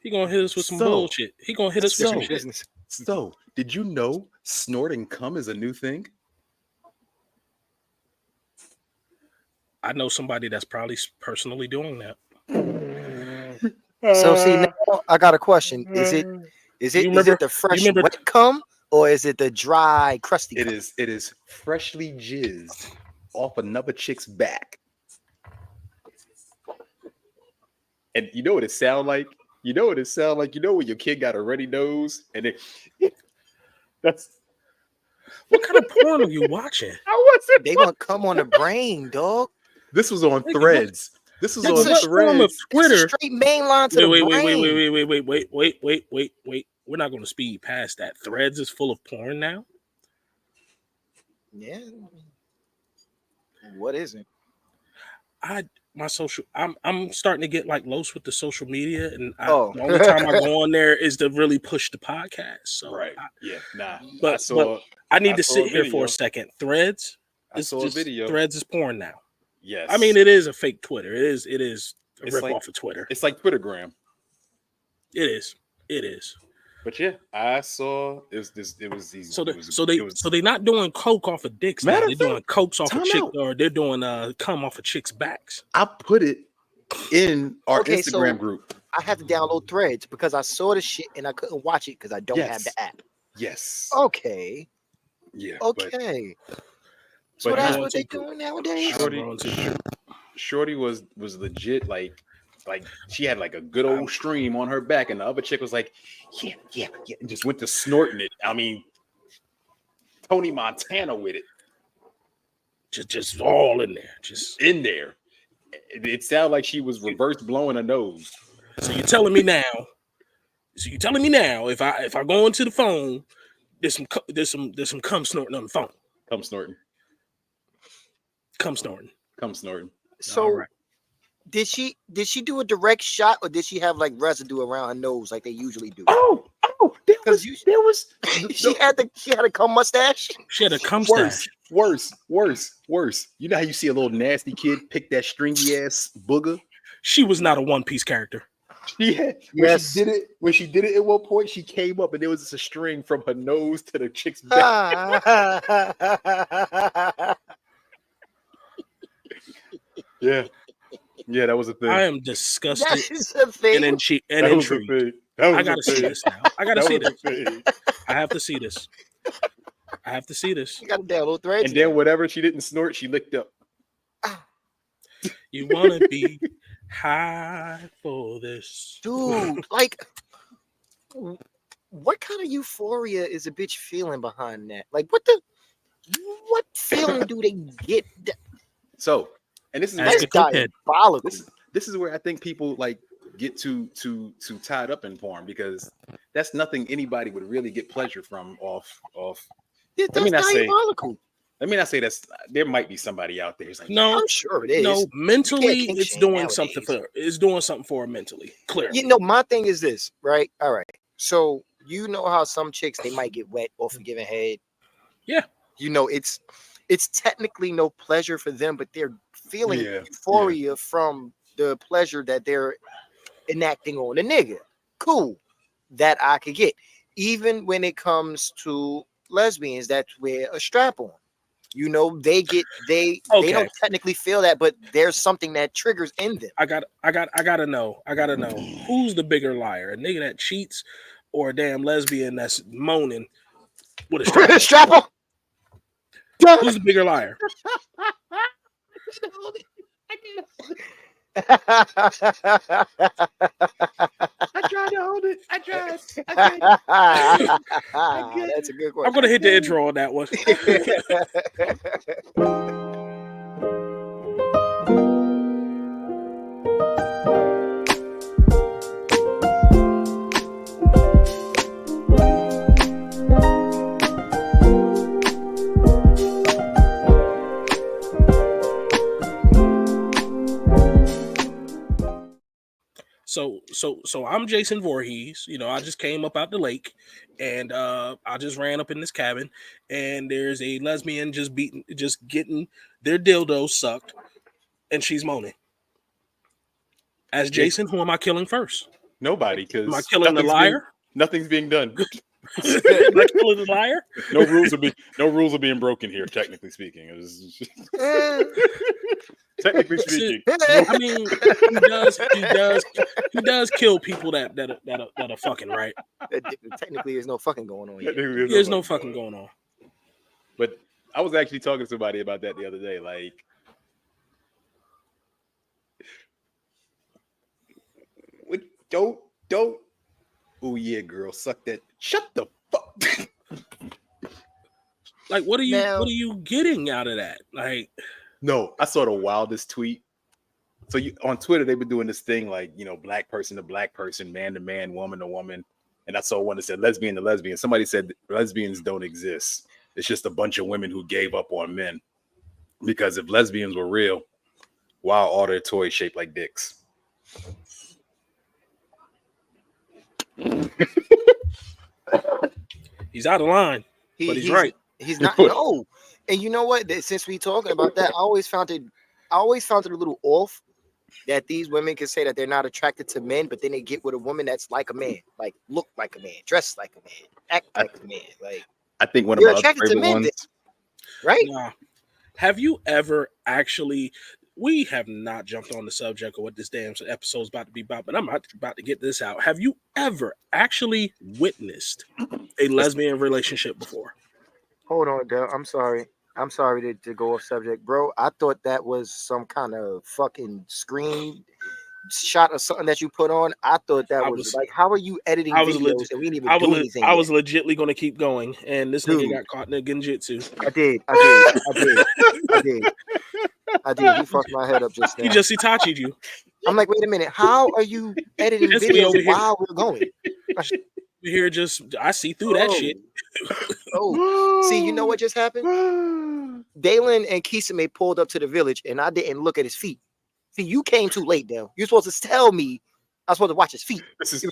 He gonna hit us with some bullshit. He gonna hit us with some shit. Business. So, did you know snorting cum is a new thing? I know somebody that's probably personally doing that. So see, now I got a question. Is it the fresh wet cum or is it the dry crusty cum? It is freshly jizzed off another chick's back. And you know what it sound like? You know what it sound like? You know when your kid got a runny nose and that's what kind of porn are you watching? They gonna come on the brain, dog. This was on Threads. This was on Threads. Twitter. Straight main line to the brain. Wait. We're not gonna speed past that. Threads is full of porn now. Yeah. What is it? I'm starting to get like lost with the social media, and the only time I go on there is to really push the podcast. So but I need to sit here for a second. Threads. I saw a video. Threads is porn now. Yes. I mean, it is a fake Twitter. It is a rip off of Twitter. It's like Twittergram. It is. But yeah, I saw it was these. So they're not doing coke off of dicks now. They're doing cokes off of chicks, or they're doing cum off of chicks' backs. I put it in our Instagram group. I had to download Threads because I saw the shit and I couldn't watch it because I don't have the app. Yes. Okay. Yeah. Okay. So that's what they're doing nowadays. Shorty was legit like she had like a good old stream on her back, and the other chick was like, yeah, and just went to snorting it. I mean, Tony Montana with it, just all in there, just in there. It sounded like she was reverse blowing her nose. So you're telling me now? If I go into the phone, there's some cum snorting on the phone. Cum snorting. So. Right. Did she do a direct shot or did she have like residue around her nose like they usually do? Oh, because she had a cum mustache. She had a cum stash. Worse. You know how you see a little nasty kid pick that stringy ass booger? She was not a One Piece character. Yeah. When she did it at one point, she came up and there was just a string from her nose to the chick's back. Yeah, that was a thing. I am disgusted. That is a thing. And intrigued. I gotta see this now. I have to see this. You gotta download Threads. And then whatever she didn't snort, she licked up. You wanna be high for this, dude? Like, what kind of euphoria is a bitch feeling behind that? Like, what feeling do they get? So. And this is diabolical. This is where I think people like get too tied up in porn because that's nothing anybody would really get pleasure from off. Yeah, that's diabolical. Let me not say that's. There might be somebody out there who's like, no, I'm sure it is. No, mentally, it's doing something for her mentally. Clearly, my thing is this, right? All right. So you know how some chicks they might get wet off of giving head. Yeah. It's technically no pleasure for them, but they're feeling euphoria from the pleasure that they're enacting on a nigga. Cool. That I could get. Even when it comes to lesbians that wear a strap on. They don't technically feel that, but there's something that triggers in them. I gotta know who's the bigger liar, a nigga that cheats or a damn lesbian that's moaning with a strap on? Who's the bigger liar? I tried to hold it. I tried. That's a good question. I'm gonna hit the intro on that one. So I'm Jason Voorhees. I just came up out the lake, and I just ran up in this cabin, and there's a lesbian just getting their dildo sucked, and she's moaning. As Jason, who am I killing first? Nobody, Am I because killing the liar? nothing's being done. Am I killing the liar? No rules are being broken here. Technically speaking, technically speaking. I mean, he does kill people that are fucking, right. Technically, there's no fucking going on here. There's no fucking going on. But I was actually talking to somebody about that the other day. Like, don't. Oh yeah, girl, suck that. Shut the fuck. Like, what are you getting out of that? Like, no, I saw the wildest tweet. So on Twitter, they've been doing this thing like, black person to black person, man to man, woman to woman. And I saw one that said lesbian to lesbian. Somebody said lesbians don't exist. It's just a bunch of women who gave up on men. Because if lesbians were real, why are all their toys shaped like dicks? He's out of line, but he's right. He's not. No. And you know what? Since we talking about that, I always found it a little off that these women can say that they're not attracted to men, but then they get with a woman that's like a man, like look like a man, dress like a man, act like a man. Like, I think one of my favorite ones, right? Nah. Have you ever actually? We have not jumped on the subject of what this damn episode's about to be about, but I'm about to get this out. Have you ever actually witnessed a lesbian relationship before? Hold on, Del. I'm sorry to go off subject, bro. I thought that was some kind of fucking screen shot or something that you put on. I thought that was like, how are you editing videos and we didn't even do anything? I was legitly going to keep going, and this nigga got caught in a genjutsu. I did. He fucked my head up just now. He just Itachi'd you. I'm like, wait a minute. How are you editing videos while we're going? Here, I see through that shit. See, you know what just happened? Dalen and Kisame pulled up to the village, and I didn't look at his feet. See, you came too late, Dale. You're supposed to tell me I was supposed to watch his feet. This is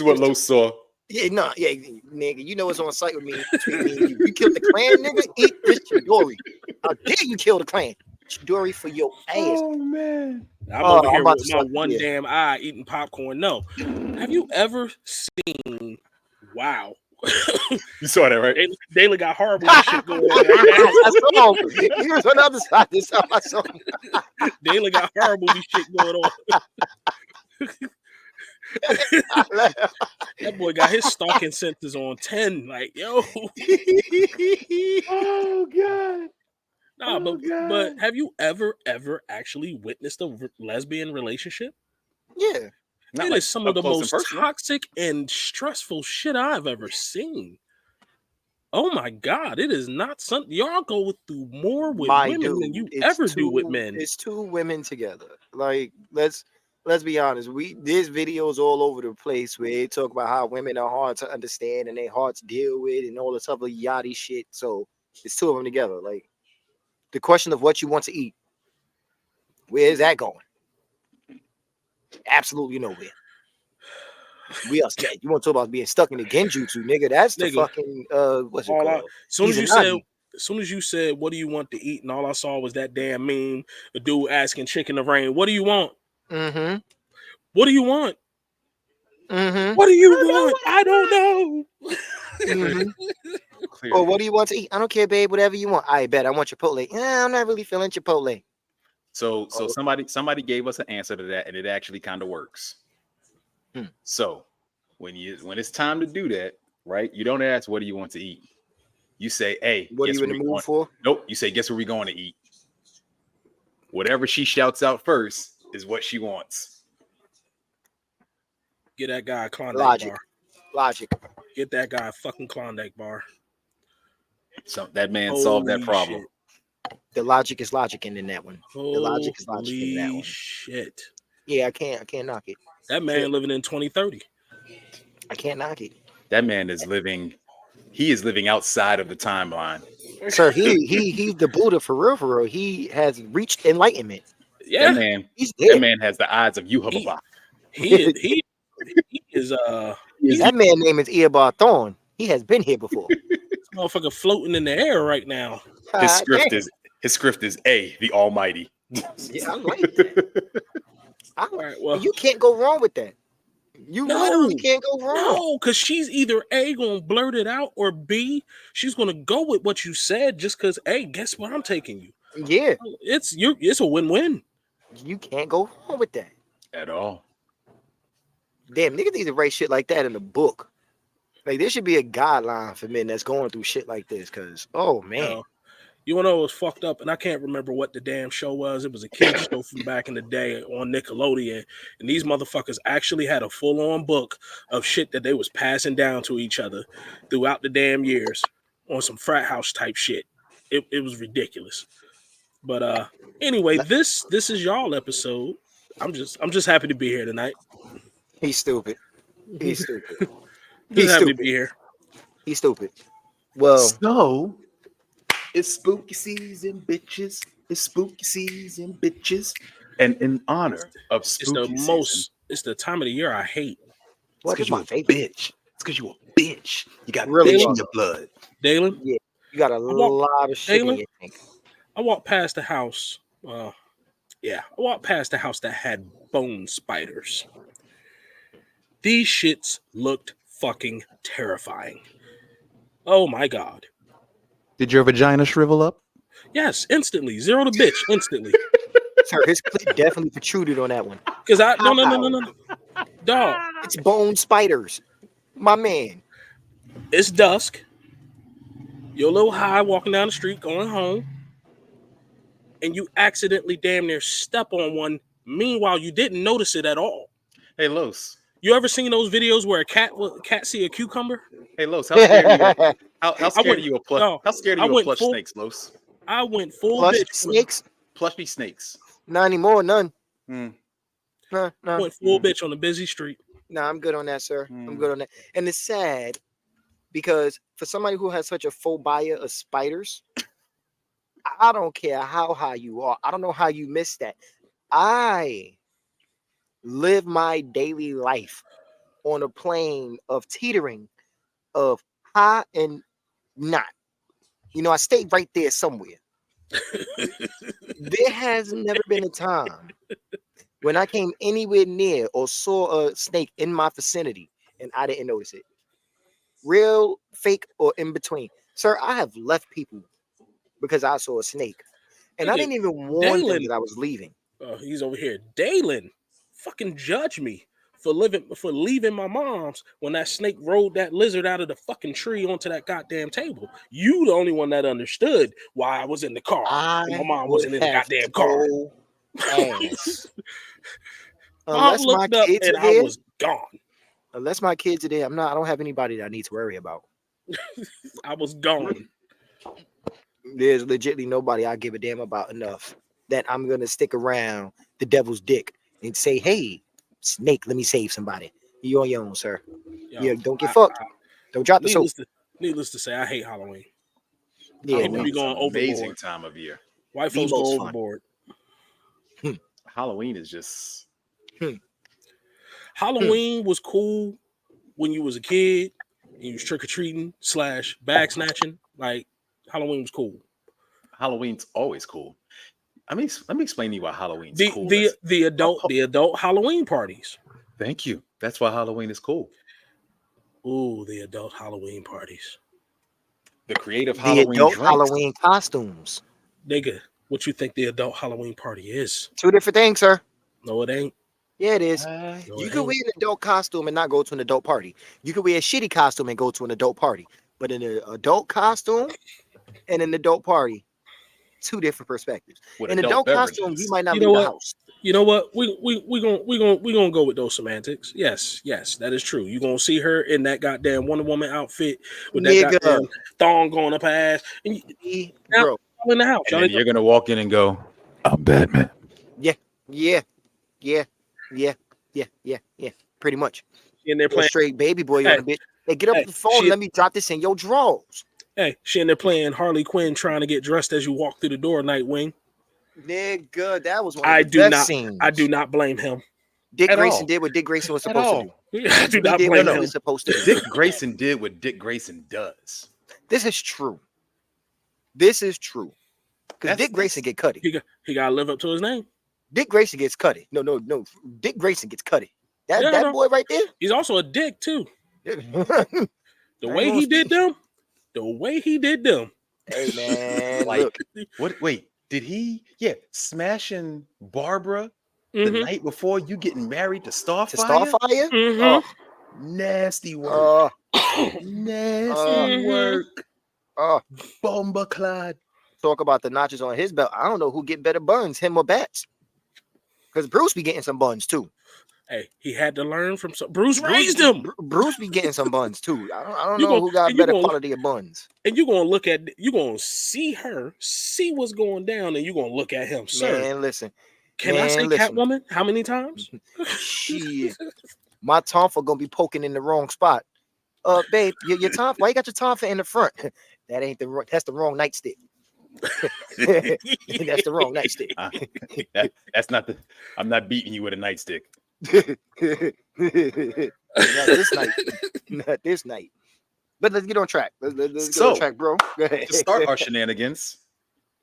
what Los saw. Yeah, nigga. You know what's on site with me. You killed the clan, nigga. Eat this Chidori. How dare you kill the clan? Chidori for your ass. Oh man. I'm over here with my one damn eye eating popcorn. No. Have you ever seen? Wow. You saw that, right? Dayla got horrible shit going on. I saw him. He was on the other side. This time I saw him. Dayla got horrible shit going on. That boy got his stalking senses on 10. Like, yo. Oh God. Nah, but have you ever actually witnessed a lesbian relationship? Yeah. It is some of the most toxic and stressful shit I've ever seen. Oh my God, it is not something y'all go through more with women than you ever do with men. It's two women together. Like, let's be honest. There's videos all over the place where they talk about how women are hard to understand and they hard to deal with and all this other yachty shit. So it's two of them together. Like, the question of what you want to eat, where is that going? Absolutely nowhere. We are scared. You want to talk about being stuck in the genjutsu, nigga? That's the fucking what's it called? As soon as you said, what do you want to eat? And all I saw was that damn meme, a dude asking chicken to rain, what do you want? Mm-hmm. What do you want? Mm-hmm. What do you want? I don't know. Mm-hmm. Or what do you want to eat? I don't care, babe. Whatever you want. I bet I want Chipotle. I'm not really feeling Chipotle. So somebody gave us an answer to that, and it actually kind of works. So when it's time to do that, right? You don't ask, what do you want to eat? You say, hey, what are you in the mood for? Nope. You say, guess where we going to eat? Whatever she shouts out first is what she wants. Get that guy a Klondike bar. Logic. Get that guy a fucking Klondike bar. So that man solved that problem. Shit. The logic is logicking in that one. The logic is logicking in that one. Shit. Yeah, I can't knock it. That man living in 2030. I can't knock it. That man is living. He is living outside of the timeline. Sir, he's the Buddha for real. He has reached enlightenment. Yeah, that man has the eyes of Yuhaba. He is that man name is Eobard Thorn. He has been here before. This motherfucker floating in the air right now. His script is A, the Almighty. Yeah, I like that. You can't go wrong with that. You No, literally can't go wrong. no, because she's either A, gonna blurt it out, or B, she's gonna go with what you said just because, hey, guess where I'm taking you? Yeah, It's a win-win. you can't go wrong with that. At all. Damn, niggas need to write shit like that in a book. Like there should be a guideline for men that's going through shit like this. Cause oh man, You wanna know what's fucked up? And I can't remember what the damn show was. It was a kids show from back in the day on Nickelodeon. And these motherfuckers actually had a full-on book of shit that they was passing down to each other throughout the damn years on some frat house type shit. It was ridiculous. But anyway, this is y'all episode. I'm just happy to be here tonight. he's stupid. He's stupid. Just He's happy to stupid. be here. He's stupid. Well, So it's spooky season, bitches. It's spooky season, bitches. And in honor of It's spooky the season, it's the time of the year I hate. what because is you my a favorite? bitch. It's because you a bitch. You got Really bitch are. in your blood. Dalen, Yeah, you got a lot of shit in Dalen? your tank. I walked past the house. I walked past the house that had bone spiders. These shits looked fucking terrifying. Oh my god. Did your vagina shrivel up? Yes, instantly. Zero to bitch, instantly. Sir, his clip definitely protruded on that one. Because I no. How? Dog, It's bone spiders, my man. it's dusk. You're a little high walking down the street going home, and you accidentally damn near step on one. Meanwhile, you didn't notice it at all. Hey, Los. You ever seen those videos where a cat see a cucumber? Hey, Los. How scared are you? How I scared went are you of plush? no, How scared are I you of went plush full snakes, Los? I went full Plush bitch. snakes? Plushy snakes. Not anymore, none. Hmm. No, no. Went full bitch on a busy street. No, I'm good on that, sir. I'm Mm. good on that. And it's sad because for somebody who has such a phobia of spiders, I don't care how high you are. I don't know how you missed that. I live my daily life on a plane of teetering of high and not. You know, I stay right there somewhere. There has never been a time when I came anywhere near or saw a snake in my vicinity and I didn't notice it. Real, fake, or in between. Sir, I have left people because I saw a snake. And I Nigga, didn't even warn them Dalen. that I was leaving. He's over here. Dalen fucking judge me for leaving my mom's when that snake rode that lizard out of the fucking tree onto that goddamn table. You the only one that understood why I was in the car. And my I mom would wasn't in the have goddamn car. told ass. Mom Unless my looked up kids and are I there. was gone. Unless my kids are there, I don't have anybody that I need to worry about. I was gone. There's legitimately nobody I give a damn about enough that I'm gonna stick around the devil's dick and say, "Hey, snake, let me save somebody." You on your own, sir. Yo, Yeah, don't get fucked. Don't drop the soap. Needless to say, I hate Halloween. Yeah, People no. be Halloween is going an amazing overboard. time of year. White The folks go most fun. overboard. Halloween is just Halloween was cool when you was a kid and you was trick or treating / bag snatching. Like Halloween was cool. Halloween's always cool. I mean, let me explain to you why Halloween's The cool. the the adult Halloween parties. Thank you. That's why Halloween is cool. Ooh, the adult Halloween parties. The creative The Halloween adult drinks. Halloween costumes. Nigga, what you think the adult Halloween party is? Two different things, sir. No, it ain't. Yeah, it is. Uh, No, You it can ain't. wear an adult costume and not go to an adult party. You can wear a shitty costume and go to an adult party. But in an adult costume and an adult party, two different perspectives. with In an adult adult costume, you beverages. might not You know leave the what? house. You know what? We gonna go with those semantics. Yes, that is true. You gonna see her in that goddamn Wonder Woman outfit with that Nigga, goddamn thong going up her ass, and now bro. y'all in the house. And Y'all then you're gonna walk in and go, "I'm Batman." Yeah. Pretty much. in there You're a playing. straight baby boy Hey, on a bitch. Hey, get up hey, the phone. she- Let me drop this in your drawers. Hey, she in there playing Harley Quinn, trying to get dressed as you walk through the door. Nightwing. Nigga, that was one I of the do best not. scenes. I do not blame him. Dick At Grayson all. did what Dick Grayson was At supposed to all. do. I do He not did blame what he him. was supposed to do. Dick Grayson did what Dick Grayson does. This is true. This is true. Because That's- Dick Grayson get cutty. He got to live up to his name. Dick Grayson gets cutty. No. Dick Grayson gets cutty. That boy right there. He's also a dick too. The way he did them. The way he did them. Hey man, like look. what? Wait, did he? Yeah, smashing Barbara the night before you getting married to Starfire. To Starfire? Mm-hmm. Nasty work. Nasty work. Bomba clad. Talk about the notches on his belt. I don't know who get better buns, him or Bats. Because Bruce be getting some buns too. Hey, he had to learn from Bruce raised him. Bruce be getting some buns too. I don't know who got better quality of buns. And you're gonna look at see her, see what's going down, and you're gonna look at him, sir. Man, listen. Can I say Catwoman? How many times? Shit. My tonfa gonna be poking in the wrong spot. Babe, your tonfa, why you got your tonfa in the front? That's the wrong nightstick. That's the wrong nightstick. That's not I'm not beating you with a nightstick. Not this night. But let's get on track. Let's get on track, bro. Go ahead. To start our shenanigans,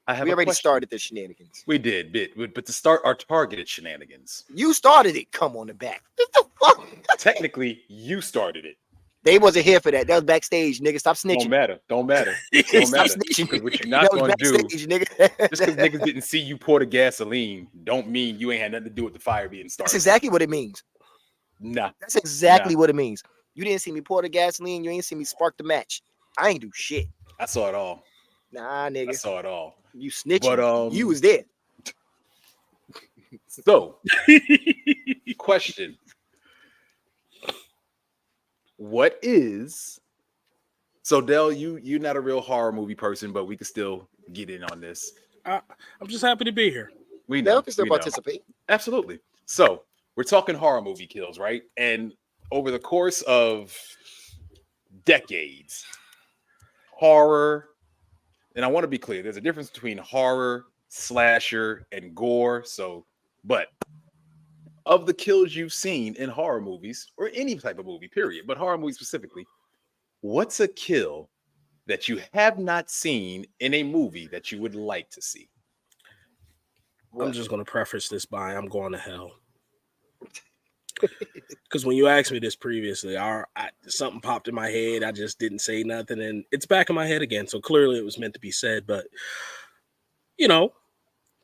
we already started the shenanigans. We did, but to start our targeted shenanigans, you started it. Come on the back. What the fuck? Technically, you started it. They wasn't here for that. That was backstage, nigga. Stop snitching. Don't matter. Stop snitching. What you're not gonna do, nigga. Just because niggas didn't see you pour the gasoline, don't mean you ain't had nothing to do with the fire being started. That's exactly what it means. Nah. That's exactly what it means. You didn't see me pour the gasoline. You ain't see me spark the match. I ain't do shit. I saw it all. Nah, nigga. I saw it all. You snitching. But you was there. So, question. What is so Del, you're not a real horror movie person, but we can still get in on this. I'm just happy to be here. We know. Del can still participate. Absolutely. So we're talking horror movie kills, right? And over the course of decades, horror, and I want to be clear, there's a difference between horror, slasher, and gore. So, but of the kills you've seen in horror movies or any type of movie, period, but horror movies specifically, what's a kill that you have not seen in a movie that you would like to see? I'm just going to preface this by I'm going to hell. Because when you asked me this previously, something popped in my head. I just didn't say nothing, and it's back in my head again. So clearly it was meant to be said. But,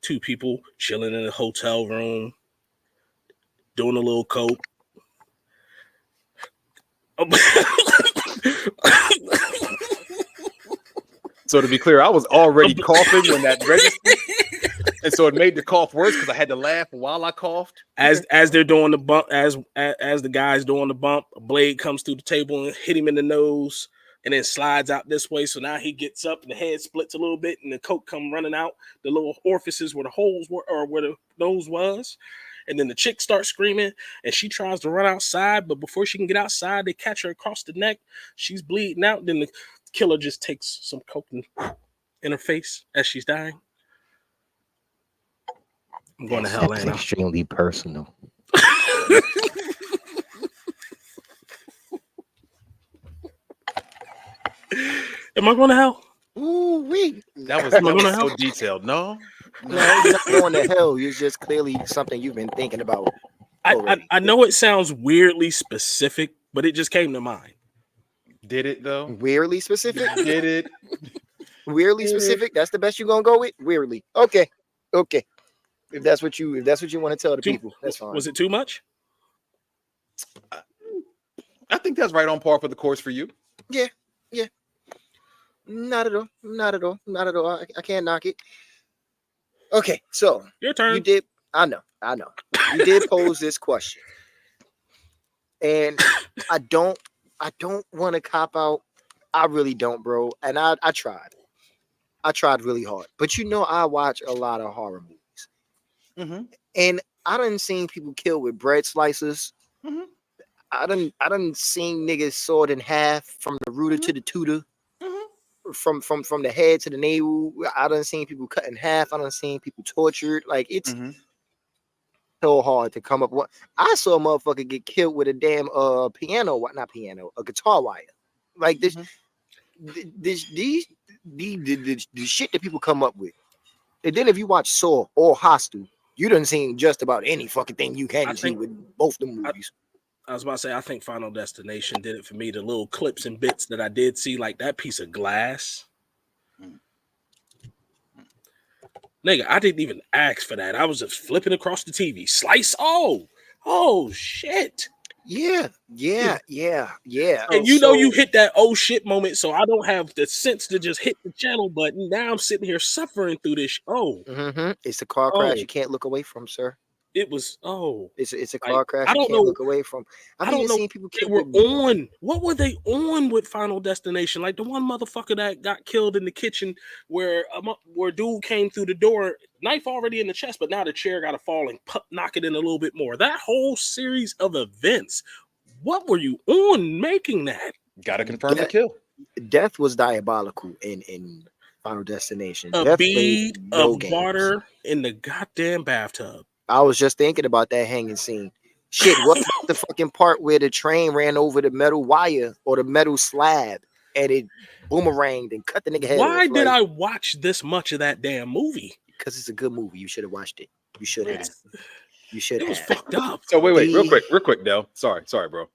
two people chilling in a hotel room, doing a little coke. So to be clear, I was already coughing when that registered. And so it made the cough worse because I had to laugh while I coughed. As they're doing the bump, as the guy's doing the bump, a blade comes through the table and hit him in the nose, and then slides out this way. So now he gets up and the head splits a little bit, and the coke come running out the little orifices where the holes were or where the nose was. And then the chick starts screaming, and she tries to run outside, but before she can get outside, they catch her across the neck. She's bleeding out. Then the killer just takes some coke in her face as she's dying. I'm going to hell. That's extremely personal. Am I going to hell? Ooh, wait. That was so detailed. No, you're not going to hell. It's just clearly something you've been thinking about. I know it sounds weirdly specific, but it just came to mind. Did it though? Weirdly specific? Did it? Weirdly specific? That's the best you're gonna go with? Weirdly. Okay. If that's what you want to tell the people, that's fine. Was it too much? I think that's right on par for the course for you. Yeah. Not at all. I can't knock it. Okay, so your turn. You did. I know. You did pose this question, and I don't want to cop out. I really don't, bro. And I tried. I tried really hard, but I watch a lot of horror movies. Mm-hmm. And I done seen people killed with bread slicers. Mm-hmm. I done seen niggas sawed in half from the rooter to the tutor, from the head to the navel. I done seen people cut in half. I done seen people tortured. Like it's so hard to come up with. I saw a motherfucker get killed with a damn a guitar wire. Like this, the shit that people come up with. And then if you watch Saw or Hostel, you done seen just about any fucking thing you can see with both the movies. I was about to say, I think Final Destination did it for me. The little clips and bits that I did see, like that piece of glass. Nigga, I didn't even ask for that. I was just flipping across the TV. Slice. Oh, shit. Yeah. And you know you hit that oh shit moment, so I don't have the sense to just hit the channel button. Now I'm sitting here suffering through this. It's a car crash you can't look away from, sir. It was It's a car crash I you don't can't know. look away from. I don't know. Seen people They were on. What were they on with Final Destination? Like the one motherfucker that got killed in the kitchen, where dude came through the door, knife already in the chest, but now the chair got to fall and knock it in a little bit more. That whole series of events. What were you on making that? Gotta confirm the kill. Death was diabolical in Final Destination. A Death bead of water in the goddamn bathtub. I was just thinking about that hanging scene. Shit, what about the fucking part where the train ran over the metal wire or the metal slab and it boomeranged and cut the nigga head off? Why did I watch this much of that damn movie? Because it's a good movie. You should have watched it. You should have. You should have. It was fucked up. So wait, real quick, Dell. Sorry, bro.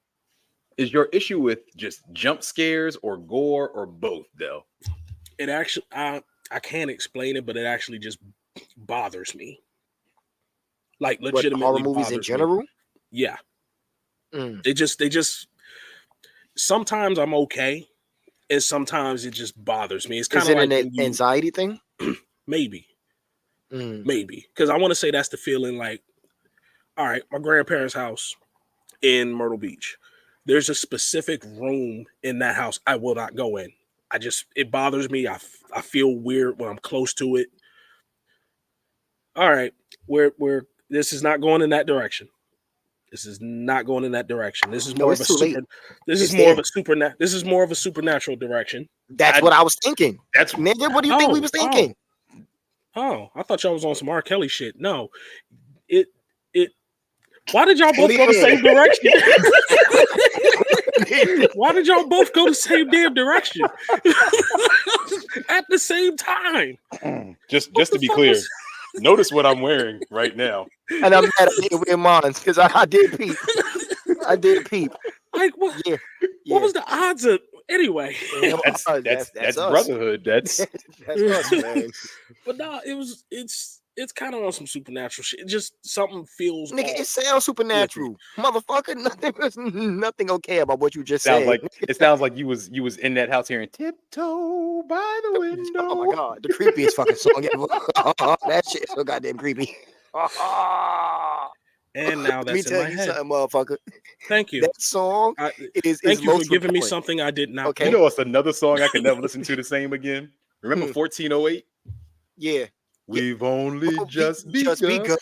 Is your issue with just jump scares or gore or both, Dell? It actually, I can't explain it, but it actually just bothers me. Like legitimately, horror movies in general. Me. Yeah, they just. Sometimes I'm okay, and sometimes it just bothers me. It's kind of like an anxiety thing. Maybe, because I want to say that's the feeling. Like, all right, my grandparents' house in Myrtle Beach. There's a specific room in that house I will not go in. It bothers me. I feel weird when I'm close to it. All right, this is not going in that direction. This is not going in that direction. This is more of a supernatural direction. That's what I was thinking. Nigga, what do you think we was thinking? Oh, I thought y'all was on some R. Kelly shit. No, why did y'all both go the same direction? Why did y'all both go the same damn direction at the same time? Just to be clear, notice what I'm wearing right now. And I'm mad I didn't wear mine because I did peep. I did peep. Like what? Yeah. What was the odds of? Anyway, that's brotherhood. That's us, man. But no, it's kind of on some supernatural shit. It just something feels. Nigga, it sounds supernatural, motherfucker. Nothing okay about what you just said. Like it sounds like you was in that house hearing "Tiptoe by the Window." Oh my god, the creepiest fucking song ever. That shit is so goddamn creepy. And now that's in my head, motherfucker. Thank you. That song is. Thank you for giving me something I did not. Okay. You know what's another song I can never listen to the same again? Remember 1408? Yeah. We've only just begun.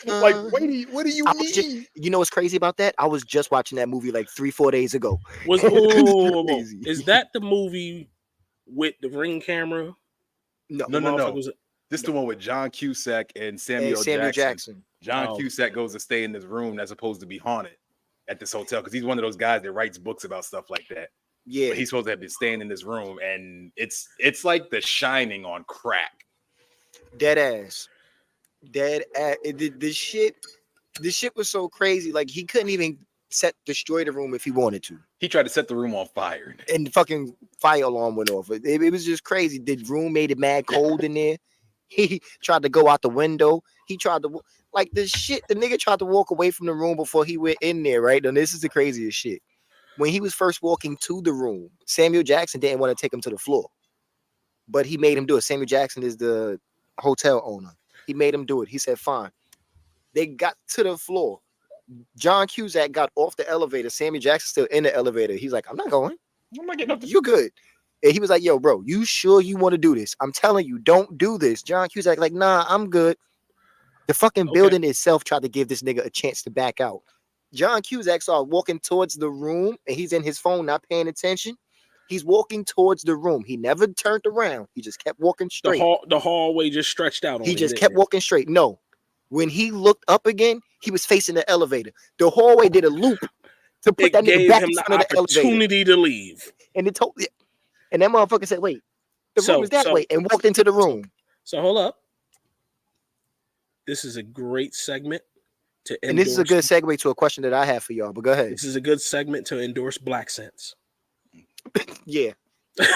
Like, what do you mean? You know what's crazy about that? I was just watching that movie like 3-4 days ago. Is that the movie with the Ring camera? No. This is the one with John Cusack and Samuel Jackson. John Cusack goes to stay in this room that's supposed to be haunted at this hotel because he's one of those guys that writes books about stuff like that. Yeah, but he's supposed to have been staying in this room, and it's like The Shining on crack. Dead ass. This shit was so crazy. Like he couldn't even destroy the room if he wanted to. He tried to set the room on fire, and the fucking fire alarm went off. It was just crazy. The room made it mad cold in there. He tried to go out the window. He tried to the nigga tried to walk away from the room before he went in there, right? And this is the craziest shit. When he was first walking to the room, Samuel Jackson didn't want to take him to the floor, but he made him do it. Samuel Jackson is the hotel owner. He made him do it. He said, fine. They got to the floor. John Cusack got off the elevator. Samuel Jackson still in the elevator. He's like, I'm not going. I'm not getting up. You good. And he was like, yo, bro, you sure you want to do this? I'm telling you, don't do this. John Cusack like, nah, I'm good. The fucking building itself tried to give this nigga a chance to back out. John Cusack saw walking towards the room, and he's in his phone, not paying attention. He's walking towards the room. He never turned around. He just kept walking straight. The hallway just stretched out. He just kept walking straight. No. When he looked up again, he was facing the elevator. The hallway did a loop to put that nigga back in front of the elevator. Opportunity to leave. And it told and that motherfucker said, wait, the room is that way, and walked into the room. So hold up. This is a great segment to And this is a endorse. good segue to a question that I have for y'all. But go ahead. This is a good segment to endorse Black Sense. Yeah.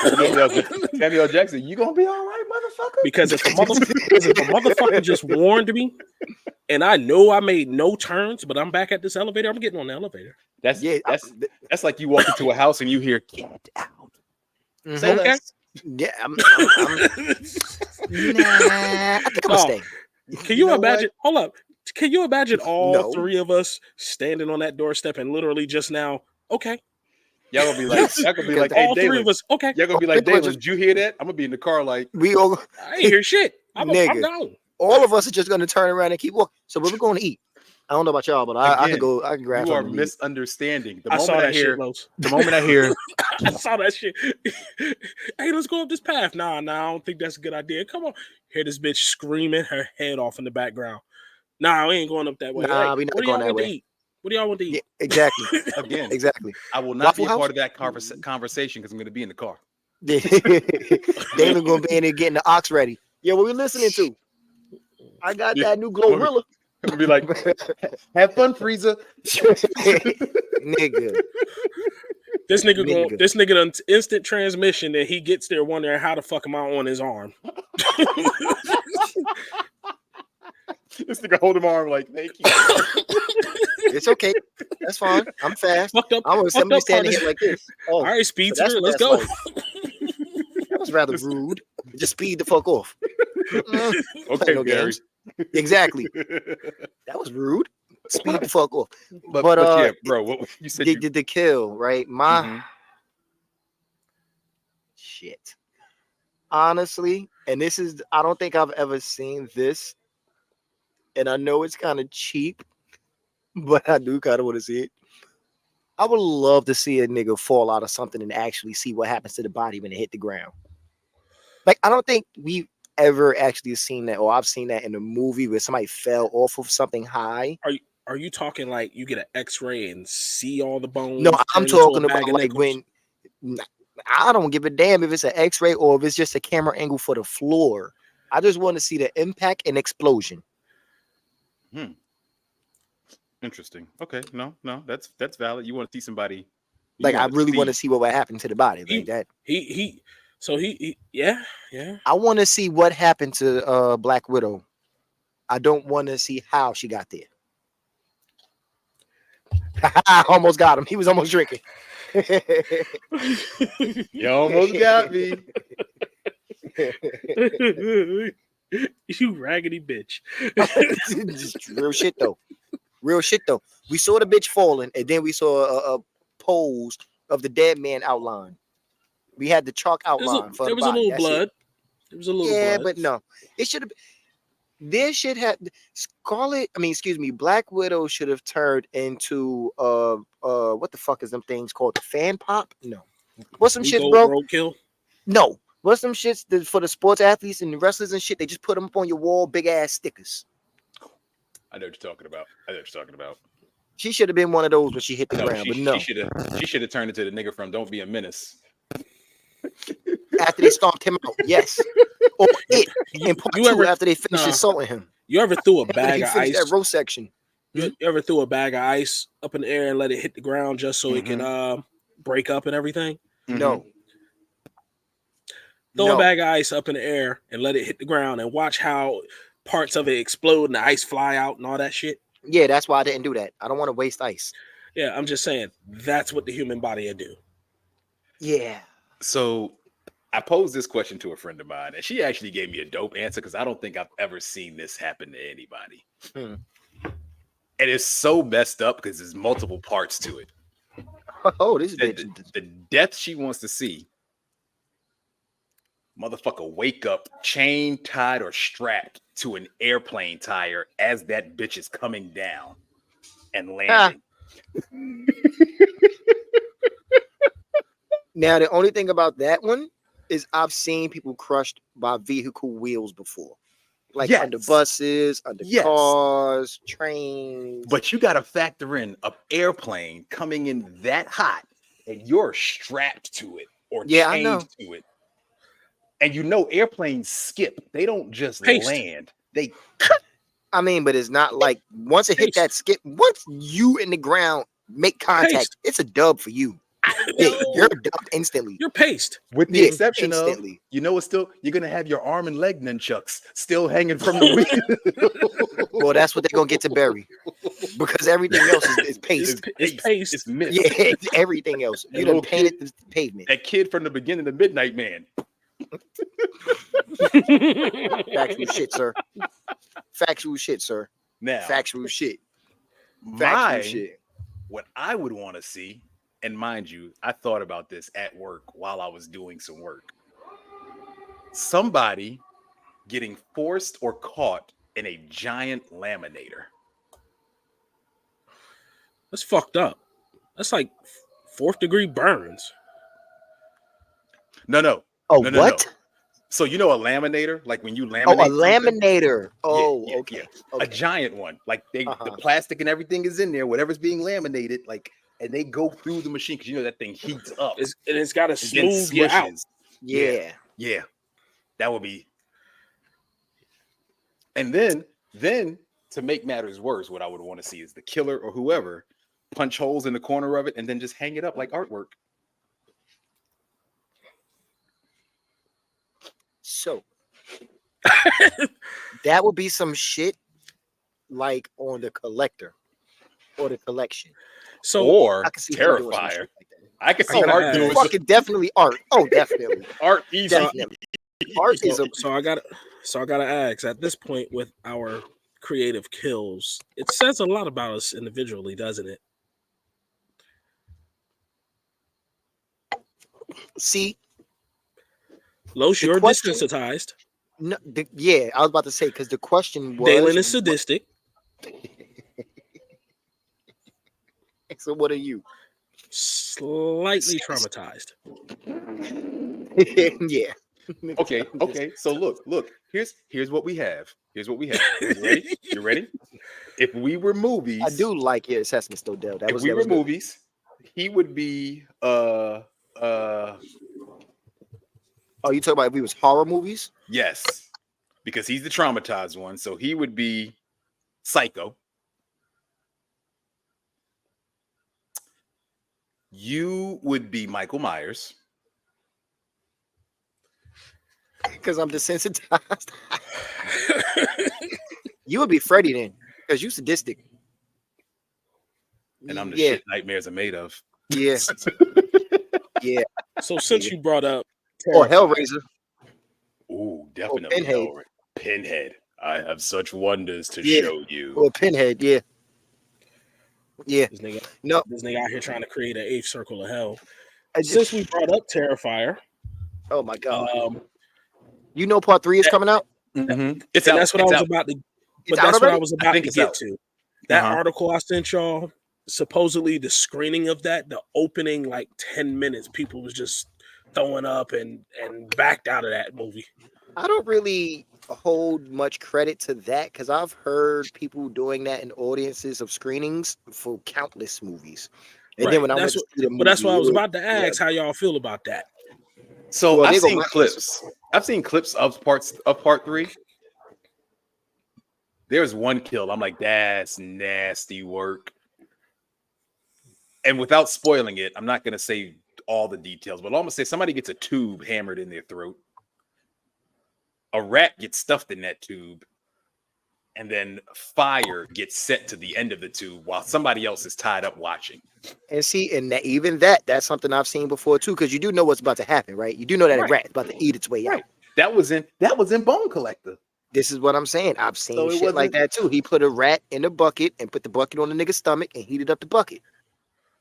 Samuel L. Jackson, you gonna be all right, motherfucker? Because if a motherfucker just warned me, and I know I made no turns, but I'm back at this elevator, I'm getting on the elevator. That's Yeah, that's like you walk into a house and you hear "Get out." Say Mhm. Okay. less. Yeah, I'm nah, I think I'm gonna Oh, stay. Can You you know imagine? Hold up. Can you imagine all No. three of us standing on that doorstep and literally just now? Okay. Y'all gonna be like, Yes, y'all gonna be because like, hey, All three Dalen. of us. Okay. Y'all gonna be Oh, like, think about Dalen, did you hear that? I'm gonna be in the car like, we all I ain't hear shit. I'm nigga. gone. All of us are just gonna turn around and keep walking. So where we going to eat? I don't know about y'all, but I again, could go. I can grab you are something to eat. misunderstanding. I saw that shit, Los. The moment I hear, I saw that shit. Hey, let's go up this path. Nah, I don't think that's a good idea. Come on. Hear this bitch screaming her head off in the background. Nah, we ain't going up that way. Hey, Nah, we what not do y'all going that want to way. eat? What do y'all want to Yeah, eat? exactly, again, exactly. I will not Waffle be a House. part of that conversation because I'm gonna be in the car. Dalen gonna be in there getting the ox ready. Yeah, what we listening to? I got Yeah. that new I'm gonna Glorilla. be like, have fun, Frieza. Nigga, This nigga. nigga done instant transmission that he gets there wondering how the fuck am I on his arm. This nigga hold him arm like, thank you. It's okay. That's fine. I'm fast. Fucked up I want somebody part standing is here like this. all Oh, right, so speed that's through. what Let's that's go. like. That was rather rude. Just speed the fuck off. Mm-mm. Okay, no Gary. games. Exactly. That was rude. Speed the fuck off. but yeah, bro, what you said you the kill, right? My Mhm. shit. Honestly, and this is I don't think I've ever seen this, and I know it's kind of cheap, but I do kind of want to see it. I would love to see a nigga fall out of something and actually see what happens to the body when it hit the ground. Like I don't think we've ever actually seen that, or I've seen that in a movie where somebody fell off of something high. Are you talking like you get an X-ray and see all the No, bones I'm turn into a talking bag about of like nickels? I don't give a damn if it's an X-ray or if it's just a camera angle for the floor. I just want to see the impact and explosion. Interesting. Okay, no, that's valid. You want to see somebody, you Like I want to really want to see. see what happened to the body. Like He that. he so yeah. I want to see what happened to Black Widow. I don't want to see how she got there. I almost got him. He was almost drinking. You almost got me. You raggedy bitch. Just real shit though. Real shit though. We saw the bitch falling, and then we saw a pose of the dead man outline. We had the chalk outline for There the was a body. little That's it. blood. There was a little Yeah, blood. but no, it should have. This should have Scarlet. I mean, excuse me. Black Widow should have turned into what the fuck is them things called? The fan pop? No. What's some shits, Lego bro? roadkill. No. What's some shits for the sports athletes and the wrestlers and shit? They just put them up on your wall, big ass stickers. I know what you're talking about. She should have been one of those when she hit the No, ground, but no. she should have turned into the nigga from Don't Be a Menace. After they stomped him out, yes. Or it in part You two ever after they finished nah, assaulting him. you ever threw a After bag he of finished that ice? roast section. You ever threw a bag of ice up in the air and let it hit the ground just so it can break up and everything? No. Throw a No. bag of ice up in the air and let it hit the ground and watch how parts of it explode and the ice fly out and all that shit. Yeah, that's why I didn't do that. I don't want to waste ice. Yeah, I'm just saying that's what the human body would do. Yeah. So I posed this question to a friend of mine, and she actually gave me a dope answer because I don't think I've ever seen this happen to anybody. And it's so messed up because there's multiple parts to it. Oh, this bitch. The death she wants to see. Motherfucker wake up chained, tied, or strapped to an airplane tire as that bitch is coming down and landing. Now, the only thing about that one is I've seen people crushed by vehicle wheels before. Like under buses, under cars, trains. But you got to factor in an airplane coming in that hot and you're strapped to it or chained to it. And you know airplanes skip. They don't just Paste. land. They I mean, but it's not like once it hit that skip, once you in the ground make contact, it's a dub for you. You're dubbed instantly. You're paced. With the exception instantly. Of, you know, it's still you're gonna have your arm and leg nunchucks still hanging from the wheel. Well, that's what they're gonna get to bury because everything else is paced. It's paced. It's missed. Yeah, everything else. You done painted the pavement. That kid from the beginning of Midnight Man. Factual shit, sir. Factual shit, sir. Now, factual shit. What I would want to see. And mind you, I thought about this at work while I was doing some work. Somebody getting forced or caught in a giant laminator. That's fucked up. That's like 4th degree burns. No. Oh, no, what? No. So you know a laminator, like when you laminate. Oh, a laminator. Oh, yeah, okay. Yeah. A giant one. Like the plastic and everything is in there. Whatever's being laminated, like. And they go through the machine because you know that thing heats up. It's got to smooth you out. Yeah. That would be. And then to make matters worse, what I would want to see is the killer or whoever punch holes in the corner of it and then just hang it up like artwork. So that would be some shit like on the collector or the collection. So, or Terrifier. I could see art doing fucking definitely art. Oh, definitely. Art easy. Definitely. Art is so I gotta ask at this point with our creative kills, it says a lot about us individually, doesn't it? See, Los, you're desensitized. No, I was about to say because the question was Dalen is sadistic. So what are you? Slightly traumatized. Yeah. Okay. So look. Here's what we have. You ready? You ready? If we were movies, I do like your assessment, still, Dale. If we were movies, he would be Oh, you talking about if we was horror movies? Yes, because he's the traumatized one, so he would be Psycho. You would be Michael Myers. Because I'm desensitized. You would be Freddy then, because you sadistic. And I'm the shit nightmares are made of. Yeah. Yeah. So since you brought up or Hellraiser. Ooh, definitely. Pinhead. I have such wonders to show you. Or Pinhead, yeah. Yeah. This nigga out here trying to create an 8th circle of hell. Since we brought up Terrifier. Oh my god. You know part 3 is coming out? Mm-hmm. That's what I was about to get to. That article I sent y'all, supposedly the screening of that, the opening like 10 minutes, people was just throwing up and backed out of that movie. I don't really hold much credit to that because I've heard people doing that in audiences of screenings for countless movies. And then when I went to see the movie, that's what I was about to ask how y'all feel about that. So I've seen clips. I've seen clips of part 3. There's one kill. I'm like, that's nasty work. And without spoiling it, I'm not going to say all the details, but I'm going to say somebody gets a tube hammered in their throat. A rat gets stuffed in that tube. And then fire gets set to the end of the tube while somebody else is tied up watching. And see, and that's something I've seen before too, because you do know what's about to happen, right? You do know that a rat is about to eat its way out. That was in Bone Collector. This is what I'm saying. I've seen shit like that too. He put a rat in a bucket and put the bucket on the nigga's stomach and heated up the bucket.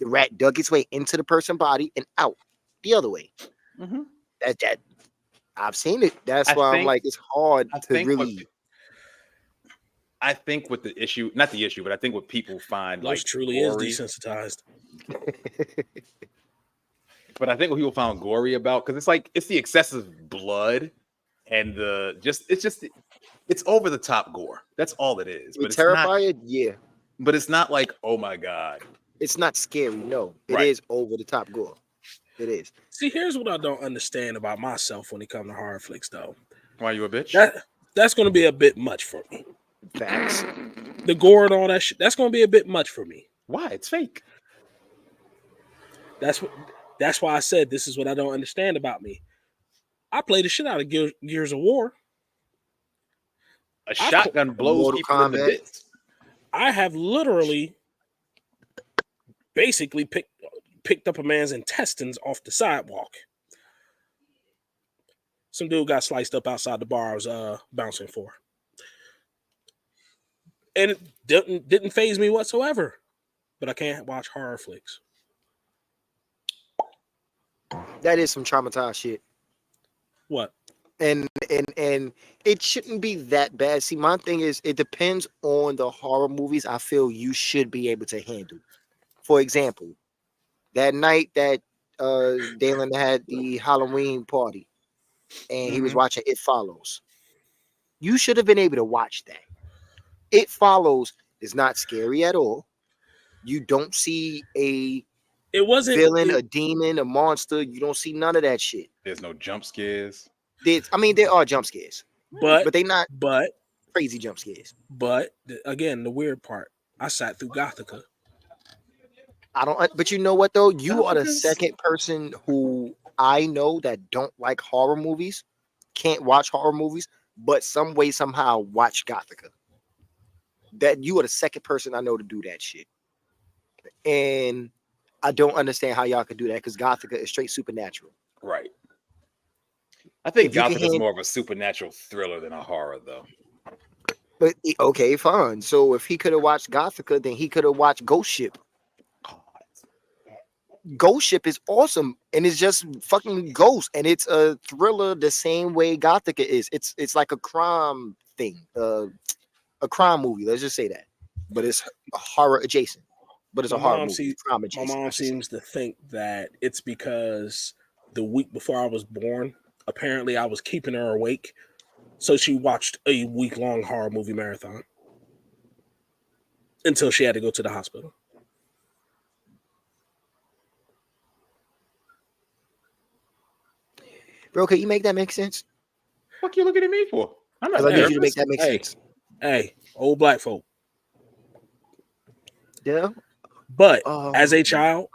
The rat dug its way into the person's body and out the other way. Mm-hmm. That I've seen it. That's why I'm like, it's hard to really. I think with the issue, not the issue, but I think what people find like truly gory, is desensitized. But I think what people found gory about, because it's the excessive blood and it's over the top gore. That's all it is. But it's terrifying, yeah. But it's not like, oh my god. It's not scary. No, it is over the top gore. It is. See, here's what I don't understand about myself when it comes to horror flicks, though. Why are you a bitch? That's going to be a bit much for me. Facts. The gore and all that shit. That's gonna be a bit much for me. Why? It's fake. That's what. That's why I said this is what I don't understand about me. I play the shit out of Gears of War. A I've shotgun blows Mortal people into Kombat. bits. I have literally basically picked up a man's intestines off the sidewalk. Some dude got sliced up outside the bar I was bouncing for, and it didn't phase me whatsoever. But I can't watch horror flicks. That is some traumatized shit. What? And it shouldn't be that bad. See, my thing is, it depends on the horror movies I feel you should be able to handle. For example, that night that Dalen had the Halloween party and he was watching It Follows. You should have been able to watch that. It Follows is not scary at all. You don't see a It wasn't. villain, a demon, a monster. You don't see none of that shit. There's no jump scares. There are jump scares, but they not but crazy jump scares. again, the weird part. I sat through Gothica. I don't. But you know what though? You are the Gothica's- second person who I know that don't like horror movies, can't watch horror movies, but some way somehow watch Gothica. That you are the second person I know to do that shit, and I don't understand how y'all could do that because Gothica is straight supernatural. Right. I think If you can Gothic is hand- more of a supernatural thriller than a horror, though. But okay, fine. So if he could have watched Gothica, then he could have watched Ghost Ship. Ghost Ship is awesome, and it's just fucking ghost, and it's a thriller the same way Gothica is. It's like a crime thing, a crime movie. Let's just say that, but it's horror adjacent. But it's My a horror mom movie, see- crime My adjacent. I mom should say. seems to think that it's because the week before I was born, apparently I was keeping her awake, so she watched a week-long horror movie marathon until she had to go to the hospital. Bro, can you make that make sense? What you looking at me for? I'm not Because I need there. you to make that make Hey. sense. Hey, old black folk. Yeah. But Um, as a child,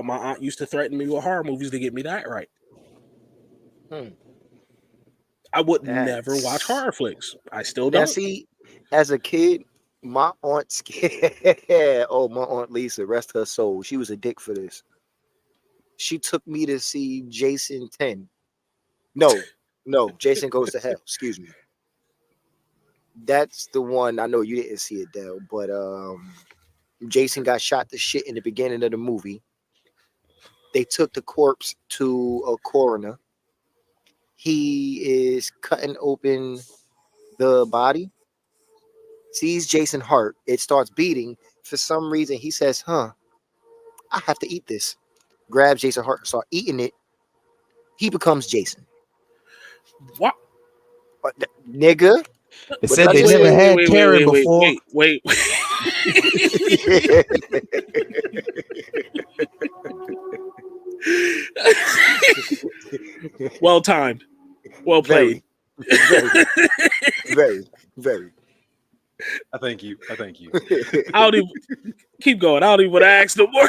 my aunt used to threaten me with horror movies to get me that right. Hmm. I would That's- never watch horror flicks. I still Now, don't. see, as a kid, my aunt scared. Oh, my aunt Lisa, rest her soul. She was a dick for this. She took me to see Jason 10. No, Jason Goes to Hell. Excuse me. That's the one. I know you didn't see it, Dell, but Jason got shot to shit in the beginning of the movie. They took the corpse to a coroner. He is cutting open the body, sees Jason heart. It starts beating. For some reason, he says, "Huh, I have to eat this." Grabs Jason heart, start eating it. He becomes Jason. What? Nigga. They What said did I they just never say? had Karen before. wait. Well timed. Well played. Very, very, very. I thank you. I thank you. I don't even keep going. I don't even want to ask no more.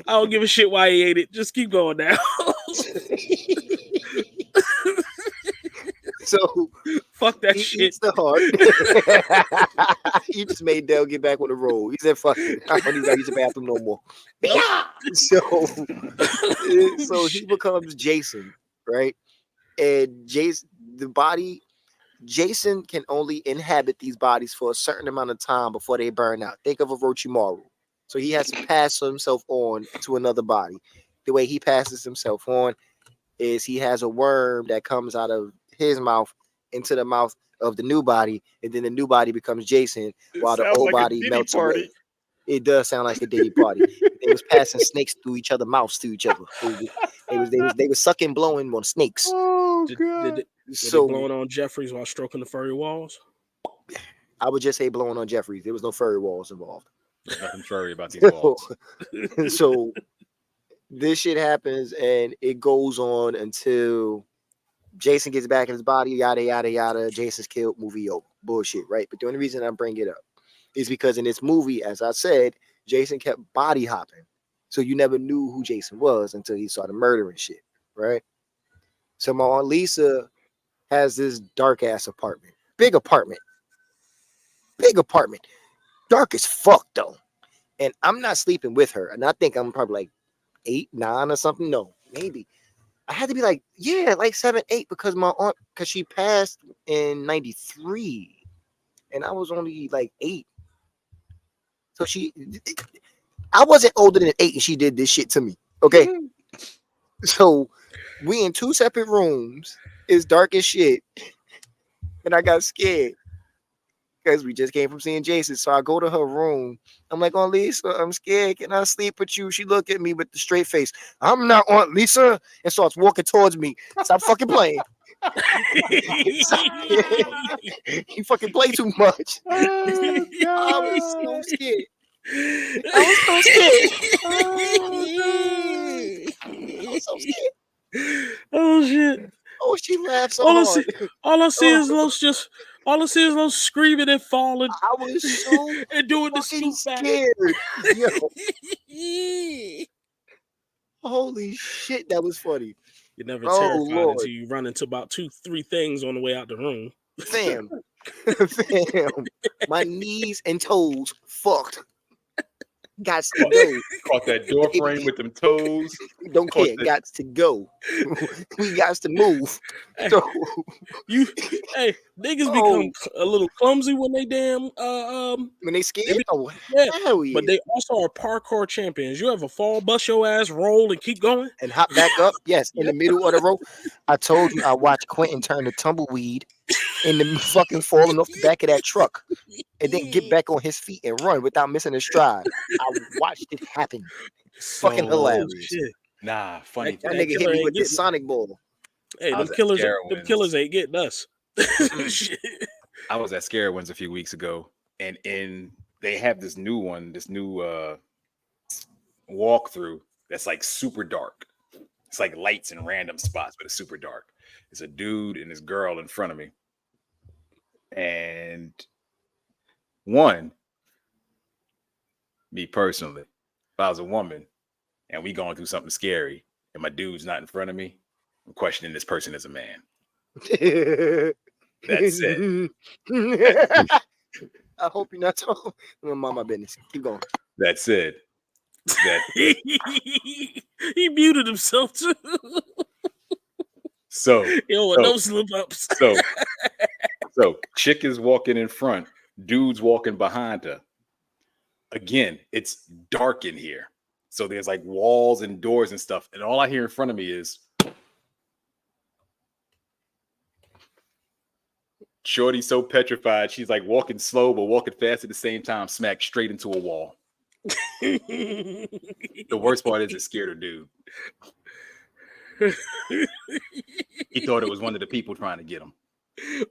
I don't give a shit why he ate it. Just keep going now. So Fuck that he shit. eats the heart. You just made Dell get back on the road. He said, "Fuck it. I don't even gotta use the bathroom no more." So he becomes Jason, right? And Jason can only inhabit these bodies for a certain amount of time before they burn out. Think of Orochimaru. So he has to pass himself on to another body. The way he passes himself on is he has a worm that comes out of his mouth into the mouth of the new body, and then the new body becomes Jason while the old body melts away. It does sound like a Diddy party. They was passing snakes through each other mouths to each other. They was sucking, blowing on snakes. Oh Did god. they So blowing on Jeffries while stroking the furry walls? I would just say blowing on Jeffries. There was no furry walls involved. There's nothing furry about these walls. So this shit happens and it goes on until Jason gets back in his body, yada yada yada. Jason's killed, movie over. Bullshit, right? But the only reason I'm bringing it up is because in this movie, as I said, Jason kept body hopping. So you never knew who Jason was until he started murdering shit, right? So my Aunt Lisa has this dark ass apartment. Big apartment. Dark as fuck though. And I'm not sleeping with her. And I think I'm probably like 8, 9 or something. No, maybe. I had to be like, yeah, like 7, 8, because my aunt, because she passed in 93. And I was only like 8. So I wasn't older than 8 and she did this shit to me. Okay. So we in 2 separate rooms. It's dark as shit. And I got scared because we just came from seeing Jason. So I go to her room. I'm like, Aunt Lisa, I'm scared. Can I sleep with you? She looked at me with the straight face. I'm not Aunt Lisa. And starts walking towards me. Stop fucking playing. You fucking play too much. Oh I was so God. scared. I was so scared. Oh no. I was so scared. Oh shit! Oh, she laughed so All I see, hard. all I see Oh, is Los just, all I see is Los screaming and falling I was so and doing the fucking scoop back. scared. Yo, holy shit, that was funny. You're never Oh terrified until Lord, you run into about 2, 3 things on the way out the room. fam, fam, my knees and toes fucked. Got to go. Caught that door frame with them toes. Don't Caught care. the Got to go. We got to move. Hey, So, you, hey, niggas become oh, a little clumsy when they damn when they they scared? be, Oh, yeah, hell but yeah. they also are parkour champions. You ever fall, bust your ass, roll, and keep going? And hop back up. Yes, in Yeah. the middle of the row. I told you I watched Quentin turn the tumbleweed in the fucking falling off the back of that truck and then get back on his feet and run without missing a stride. I watched it happen. Fucking so Oh hilarious. shit! nah, funny That thing. That nigga hit killer me ain't with the getting. Sonic ball. Hey, I them was at killers, them Scarowinds. killers ain't getting us. Mm-mm. Shit. I was at Scarowinds a few weeks ago, and they have this new one, this new walkthrough that's like super dark. It's like lights in random spots, but it's super dark. It's a dude and this girl in front of me. And one, me personally, if I was a woman and we going through something scary and my dude's not in front of me, I'm questioning this person as a man. That's it. I hope you're not talking. I'm gonna mind my business. Keep going. That's it. That's it. He muted himself too. So, Yo, so, no slip ups. so chick is walking in front, dude's walking behind her. Again, it's dark in here. So there's like walls and doors and stuff. And all I hear in front of me is Shorty so petrified. She's like walking slow, but walking fast at the same time, smacked straight into a wall. The worst part is it scared her dude. He thought it was one of the people trying to get him.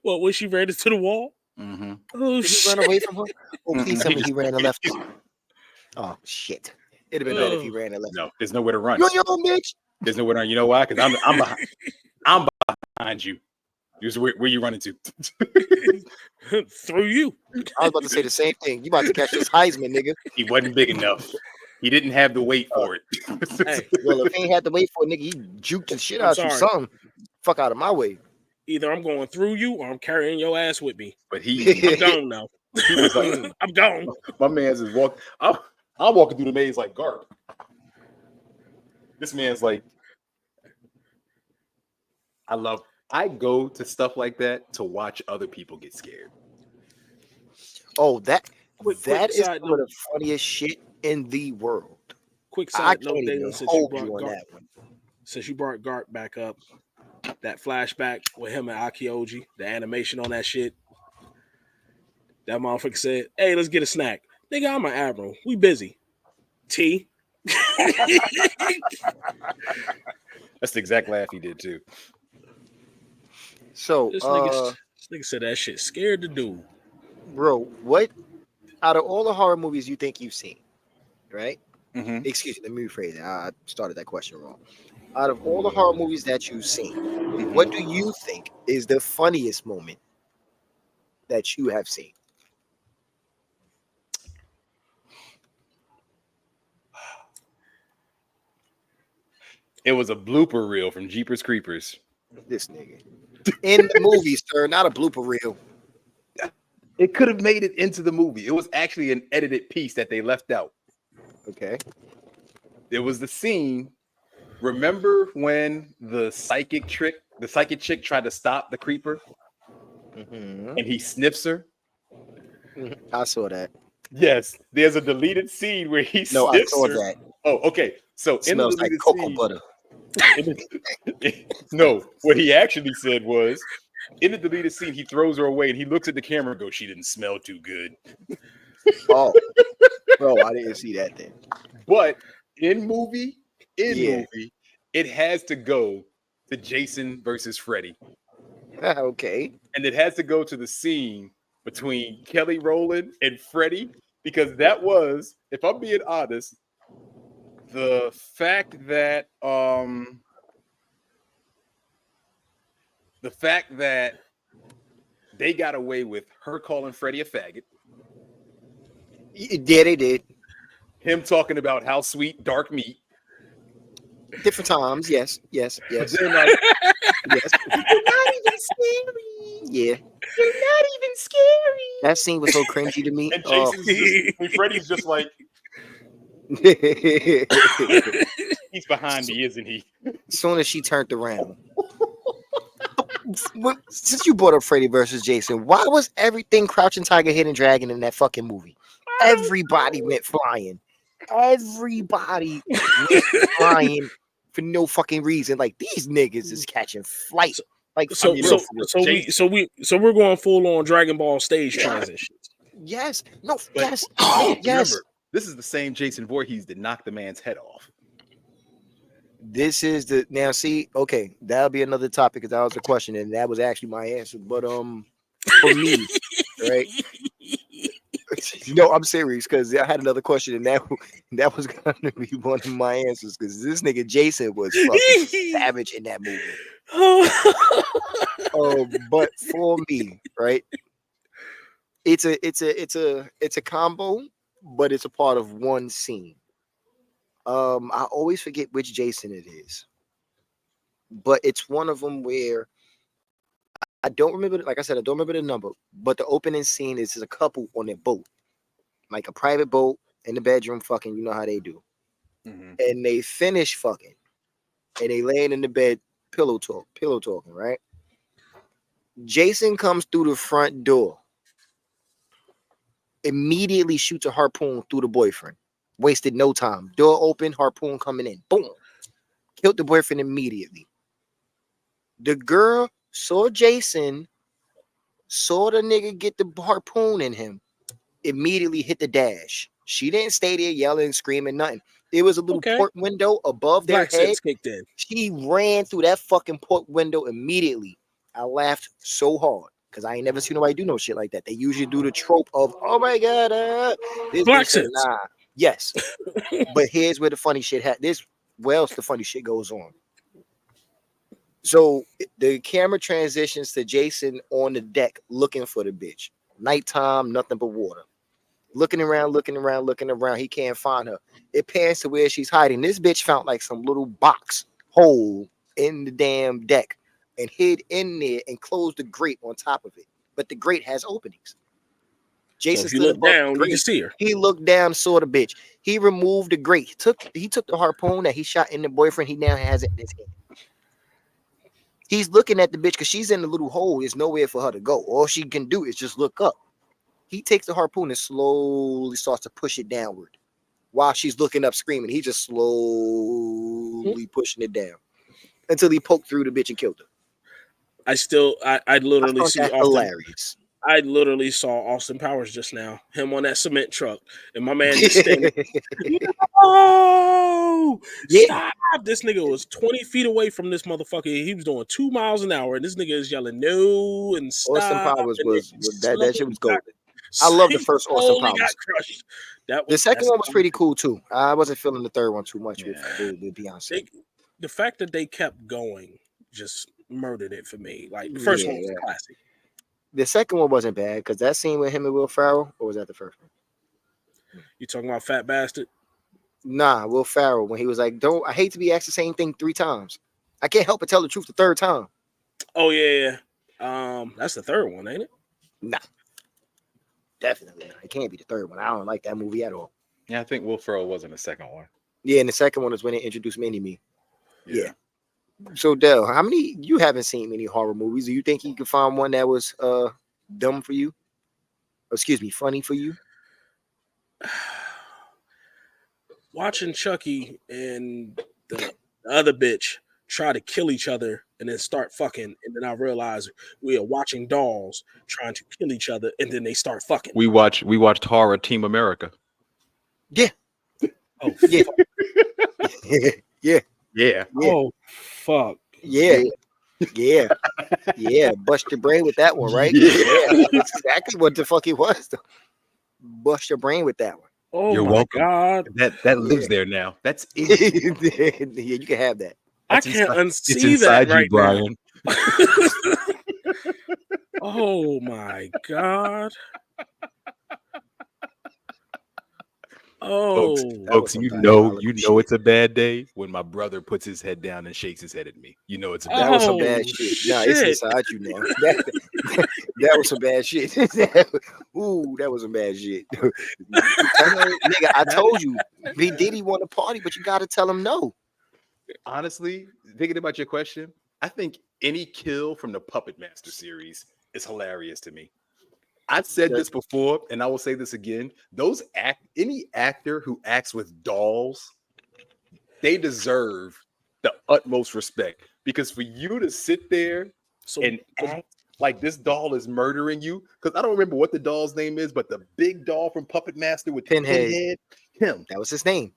What, when she ran into the wall? Mm-hmm. Oh Did he shit! run away from her? Oh, please tell He me just, he ran and left. Oh shit! It'd have been better if he Oh. ran and left. no, there's nowhere to run. You on your own, bitch. There's nowhere to run. You know why? Because I'm behind. I'm behind you. Here's where you running to. Through you. I was about to say the same thing. You about to catch this Heisman, nigga. He wasn't big enough. He didn't have the weight for it. Hey, Well, if he ain't had to wait for a nigga, he juked the shit I'm out you. sorry. Something. Fuck out of my way. Either I'm going through you or I'm carrying your ass with me. But he I'm gone now. was like, I'm gone. my man's is walking. I'm walking through the maze like Garp. This man's like, I go to stuff like that to watch other people get scared. Oh, that Quick is side some of note. the funniest shit in the world. Quick I side can't note, even Dalen, hold you on that one. since you brought Gart back up, that flashback with him and Akioji, the animation on that shit. That motherfucker said, "Hey, let's get a snack." Nigga, I'm an admiral. We busy. T. That's the exact laugh he did too. So, This nigga said that shit scared the dude. bro, what out of all the horror movies you think you've seen, right? Mm-hmm. Excuse me, let me rephrase it. I started that question wrong. Out of all the horror movies that you've seen, what Mm-hmm. do you think is the funniest moment that you have seen? It was a blooper reel from Jeepers Creepers. This nigga. In the movie, sir, not a blooper reel. It could have made it into the movie. It was actually an edited piece that they left out. Okay. There was the scene. Remember when the psychic chick tried to stop the creeper Hmm. and he sniffs her? I saw that. Yes, there's a deleted scene where he No, I sniffs saw her. that. Oh, okay. So in the Smells like deleted cocoa scene, butter. no, what he actually said was in the deleted scene, he throws her away and he looks at the camera and goes, "She didn't smell too good." Oh, bro, I didn't see that then. But in movie, Yeah. it has to go to Jason versus Freddy. Okay. And it has to go to the scene between Kelly Rowland and Freddy because that was, if I'm being honest, the fact that they got away with her calling Freddie a faggot, Yeah, they did. him talking about how sweet dark meat. Different times. Yes. Yes. Yes. Then like, Yes. you're not even scary. Yeah. You're not even scary. That scene was so cringy to me. And Oh. Jason's just, and Freddie's just like, he's behind me, isn't he? As soon as she turned around. Since you brought up Freddy versus Jason, why was everything Crouching Tiger, Hidden Dragon in that fucking movie? Everybody went flying. Everybody went flying for no fucking reason. Like these niggas is catching flight. Like for So mean, real, so for real. so we so we so we're going full on Dragon Ball stage transitions. Yes. No. But Yes. Yes. remember, this is the same Jason Voorhees that knocked the man's head off. This is the now. See, okay, that'll be another topic because that was the question, and that was actually my answer. But for me, right? No, I'm serious because I had another question, and that was gonna be one of my answers because this nigga Jason was fucking savage in that movie. But for me, right? It's a combo, but it's a part of one scene. I always forget which Jason it is, but it's one of them where I don't remember. Like I said, I don't remember the number, but the opening scene is a couple on a boat, like a private boat in the bedroom, fucking. You know how they do, and they finish fucking, and they laying in the bed, pillow talking, right? Jason comes through the front door, immediately shoots a harpoon through the boyfriend. Wasted no time. Door open, harpoon coming in. Boom. Killed the boyfriend immediately. The girl saw Jason, saw the nigga get the harpoon in him, immediately hit the dash. She didn't stay there yelling, screaming, nothing. It was a little Okay. port window above their Black head. sense kicked in. She ran through that fucking port window immediately. I laughed so hard because I ain't never seen nobody do no shit like that. They usually do the trope of, oh my God, this Black bitch said, sense. nah. Yes. But here's where the funny shit where else the funny shit goes on. So the camera transitions to Jason on the deck looking for the bitch. Nighttime, nothing but water. Looking around, looking around, looking around. He can't find her. It pans to where she's hiding. This bitch found like some little box hole in the damn deck and hid in there and closed the grate on top of it. But the grate has openings. Jason if you stood look above the down, you grate. can see her. He looked down, saw the bitch. He removed the grate. He took the harpoon that he shot in the boyfriend. He now has it in his hand. He's looking at the bitch because she's in the little hole. There's nowhere for her to go. All she can do is just look up. He takes the harpoon and slowly starts to push it downward while she's looking up screaming. He just slowly pushing it down until he poked through the bitch and killed her. I literally I see that Austin. hilarious. I literally saw Austin Powers just now. Him on that cement truck, and my man just standing. No, Yeah. stop! This nigga was 20 feet away from this motherfucker. He was doing 2 miles an hour, and this nigga is yelling no and Austin stop. Powers And then was that shit was golden. I love the He first Austin totally got Powers. crushed. The second That's one was pretty cool too. I wasn't feeling the third one too much with Yeah. with Beyonce. the fact that they kept going just murdered it for me. Like the first one was Yeah. classic. The second one wasn't bad because that scene with him and Will Ferrell, or was that the first one? You talking about Fat Bastard? Nah, Will Ferrell when he was like, "Don't I hate to be asked the same thing 3 times. I can't help but tell the truth the third time." Oh yeah. That's the third one, ain't it? Nah, definitely not. It can't be the third one. I don't like that movie at all. Yeah, I think Will Ferrell was in the second one. Yeah, and the second one is when they introduced Mini Me. Yeah. So Dell, how many you haven't seen many horror movies? Do you think you could find one that was dumb for you? Excuse me, funny for you? Watching Chucky and the other bitch try to kill each other and then start fucking, and then I realize we are watching dolls trying to kill each other and then they start fucking. We watched horror Team America. Yeah. Oh Yeah. fuck. yeah. Yeah. Yeah. Oh fuck. Yeah. Yeah. Yeah. Bust your brain with that one, right? Yeah. That's exactly what the fuck it was. Though. Bust your brain with that one. Oh You're my welcome. god. That lives there now. That's it. Yeah, you can have that. I That's can't inside, it's unsee inside that you, right Brian. now. Oh my god. Oh, That was Folks, some you diabolical shit. it's a bad day when my brother puts his head down and shakes his head at me. You know it's a bad That was some oh bad shit. Nah, it's shit. inside you now. That was some bad shit. Ooh, that was some bad shit. Nigga, I told you, B Diddy want to party, but you gotta tell him no. Honestly, thinking about your question, I think any kill from the Puppet Master series is hilarious to me. I've said this before, and I will say this again. Any actor who acts with dolls, they deserve the utmost respect. Because for you to sit there and act like this doll is murdering you, because I don't remember what the doll's name is, but the big doll from Puppet Master with the pinhead, him. That was his name.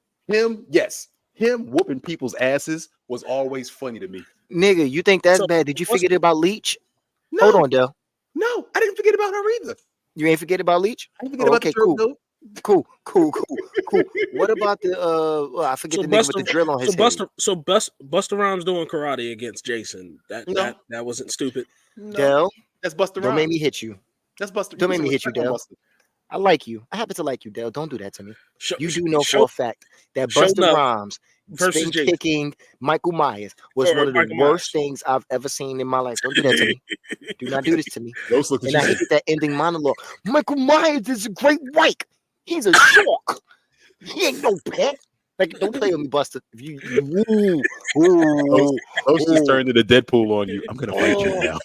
Yes. Him whooping people's asses was always funny to me. Nigga, you think that's So, bad? Did you what's- forget about Leech? No, Hold on, Dell. no, I didn't forget about her either. You ain't forget about Leech? I didn't forget about okay, the turtle. cool. What about the well, I forget the nigga with the drill on his head. Buster Rhymes doing karate against Jason. That wasn't stupid. No, Dell, that's Buster don't Rhymes. make me hit you. That's Buster. Don't Put make some me hit you, respect on Dell. Buster. I like you. I happen to like you, Dell. Don't do that to me. You do know show for a fact that show Buster enough Rhymes versus spin Jason. kicking Michael Myers was Or one of the Michael worst Myers. things I've ever seen in my life. Don't do that to me. Do not do this to me. Ghost looked at And you I hated that ending monologue. Michael Myers is a great white. He's a shark. He ain't no pet. Like, don't play with me, Buster. If you, Ghost just turned into Deadpool on you. I'm gonna fight you now.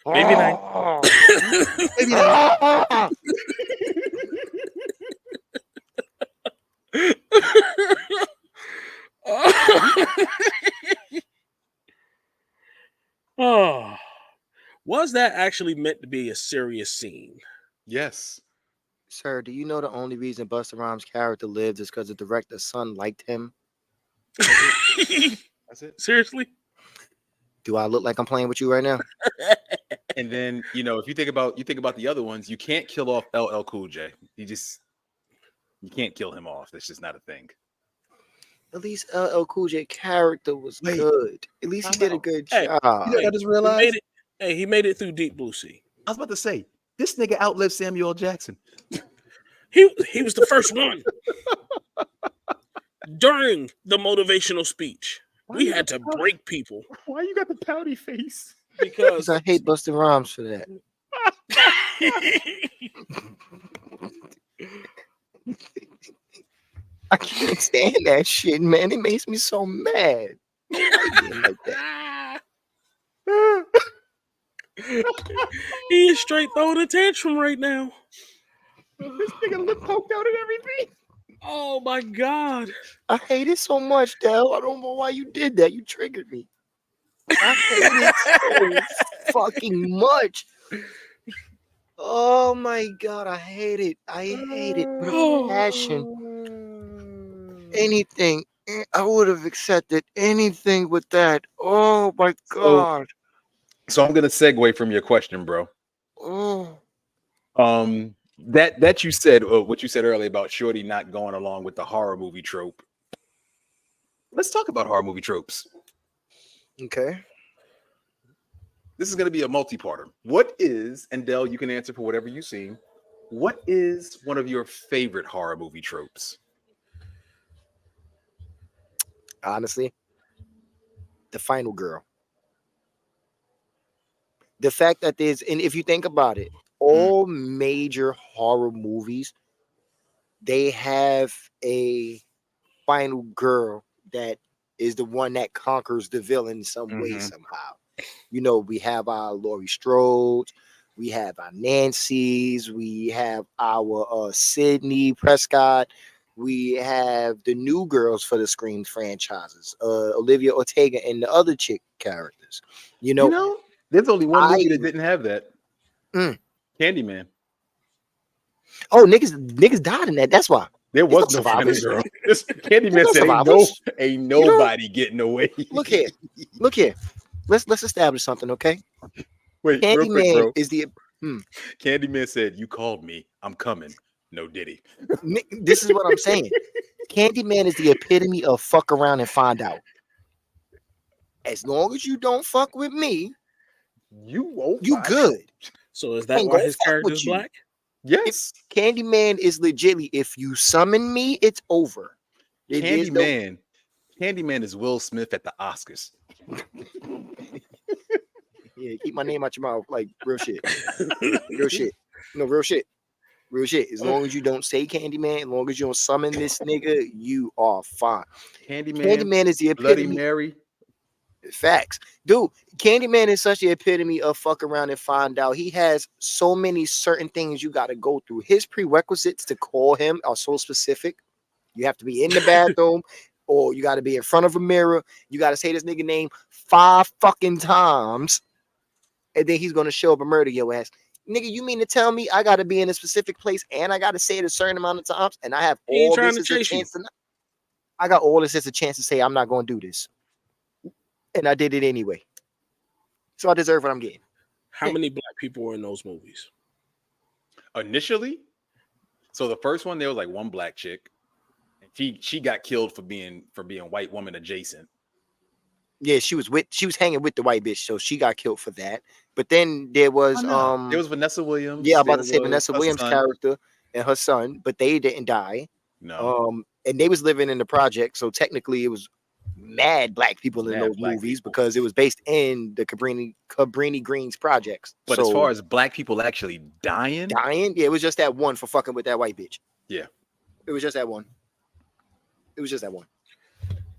Maybe not. Maybe not. Oh, was that actually meant to be a serious scene? Yes. Sir, do you know the only reason Busta Rhymes' character lived is because the director's son liked him? That's it. Seriously? Do I look like I'm playing with you right now? And then if you think about the other ones, you can't kill off LL Cool J. You can't kill him off. That's just not a thing. At least LL Cool J character was good. At least he did a good job. I just realized he made it through Deep Blue Sea. I was about to say this nigga outlived Samuel L. Jackson. He was the first one. During the motivational speech, we had to break people. Why you got the pouty face? Because I hate Busta Rhymes for that. I can't stand that shit, man. It makes me so mad. Like that. He is straight throwing a tantrum right now. This nigga lip poked out and everything. Oh my god. I hate it so much, Dell. I don't know why you did that. You triggered me. I hate it so fucking much. Oh my god, I hate it. I hate it with a passion. Anything. I would have accepted anything with that. Oh my god. So I'm gonna segue from your question, bro. Oh, That you said what you said earlier about Shorty not going along with the horror movie trope. Let's talk about horror movie tropes. okay. This is gonna be a multi-parter. What is, and Dell, you can answer for whatever you've seen. What is one of your favorite horror movie tropes? Honestly, the final girl. The fact that there's, and if you think about it, all major horror movies, they have a final girl that is the one that conquers the villain in some way, Mm-hmm. somehow. You know, we have our Laurie Strode, we have our Nancy's, we have our Sydney Prescott, we have the new girls for the Scream franchises, Olivia Ortega and the other chick characters. You You know, know, there's only one I movie that didn't have that. Mm. Candyman. oh niggas died in that. That's why. There There's no was no final survivors. girl. This Candyman There's no said, survivors. ain't You know, nobody getting away." look here, look here. Let's establish something, okay? Wait, real quick, Candyman bro. is the Candyman said, "You called me. I'm coming." No Diddy. this is what I'm saying. Candyman is the epitome of fuck around and find out. As long as you don't fuck with me, You won't you find out. good. So is I that ain't why gonna his fuck character with is you. black? Yes. Candyman is legitly, if you summon me, it's over. There's no- Candyman is Will Smith at the Oscars. yeah, keep my name out your mouth, like real shit. Real shit. No, real shit. Real shit. As long as you don't say Candyman, as long as you don't summon this nigga, you are fine. Candyman is the Bloody epitome. Mary. Facts. Dude, Candyman is such the epitome of fuck around and find out. He has so many certain things you got to go through. His prerequisites to call him are so specific. You have to be in the bathroom or you got to be in front of a mirror. You got to say this nigga name 5 fucking times. And then he's going to show up and murder your ass. Nigga, you mean to tell me I got to be in a specific place and I got to say it a certain amount of times and I have He ain't all trying this to as a chase you. chance to not, I got all this as a chance to say I'm not going to do this. And I did it anyway. So I deserve what I'm getting. How many black people were in those movies? Initially, so the first one there was like one black chick. She got killed for being white woman adjacent. Yeah, she was hanging with the white bitch, so she got killed for that. But then there was There was Vanessa Williams. yeah, I'm about there to say was Vanessa her Williams' son. character and her son, but they didn't die. No, And they was living in the project, so technically it was mad black people in Mad those black movies people. because it was based in the Cabrini Greens projects. But so as far as black people actually dying, yeah, it was just that one for fucking with that white bitch. yeah, It was just that one. It was just that one.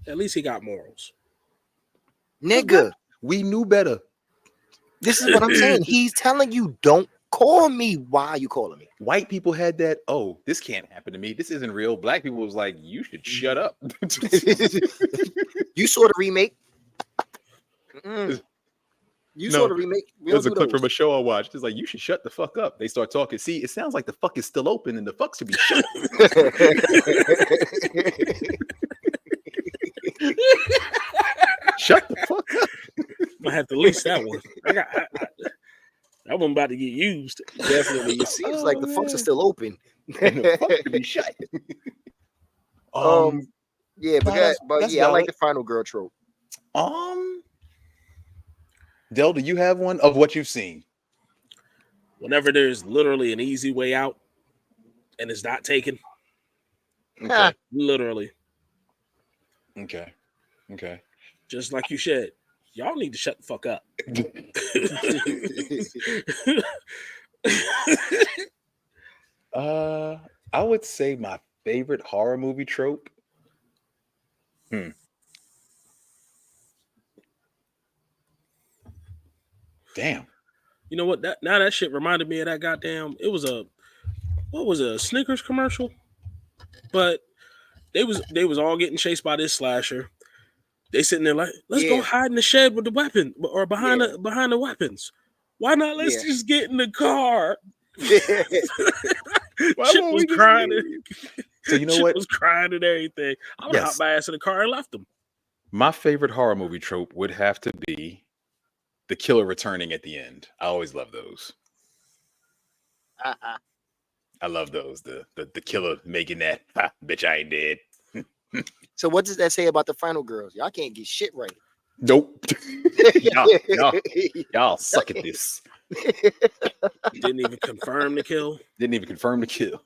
At least he got morals. Nigga, we knew better. this is what I'm saying. He's telling you, don't call me. Why are you calling me? White people had that. Oh, this can't happen to me. This isn't real. Black people was like, you should shut up. You saw the remake. You saw the remake. We There's don't a do clip those. from a show I watched. It's like, you should shut the fuck up. They start talking. See, it sounds like the fuck is still open and the fuck should be shut. Shut the fuck up. I have to lease that one. That one about to get used. Definitely. It seems like the fucks are still open. And the fuck should be shut. Yeah, but that's yeah, I like valid. the final girl trope. Del, do you have one of what you've seen? Whenever there's literally an easy way out and it's not taken. Okay. Literally. Okay. Just like you said. Y'all need to shut the fuck up. I would say my favorite horror movie trope. Damn. You know what? Now that shit reminded me of that goddamn. It was a Snickers commercial, but they was all getting chased by this slasher. They sitting there like, let's go hide in the shed with the weapon or behind the weapons. Why not? Let's just get in the car. Chip was crying. So you know Chip what? was crying and everything. I would have hopped my ass in the car and left them. My favorite horror movie trope would have to be the killer returning at the end. I always love those. I love those. The killer making that bitch. I ain't dead. So what does that say about the final girls? Y'all can't get shit right. Nope. y'all suck at this. Didn't even confirm the kill. Didn't even confirm the kill.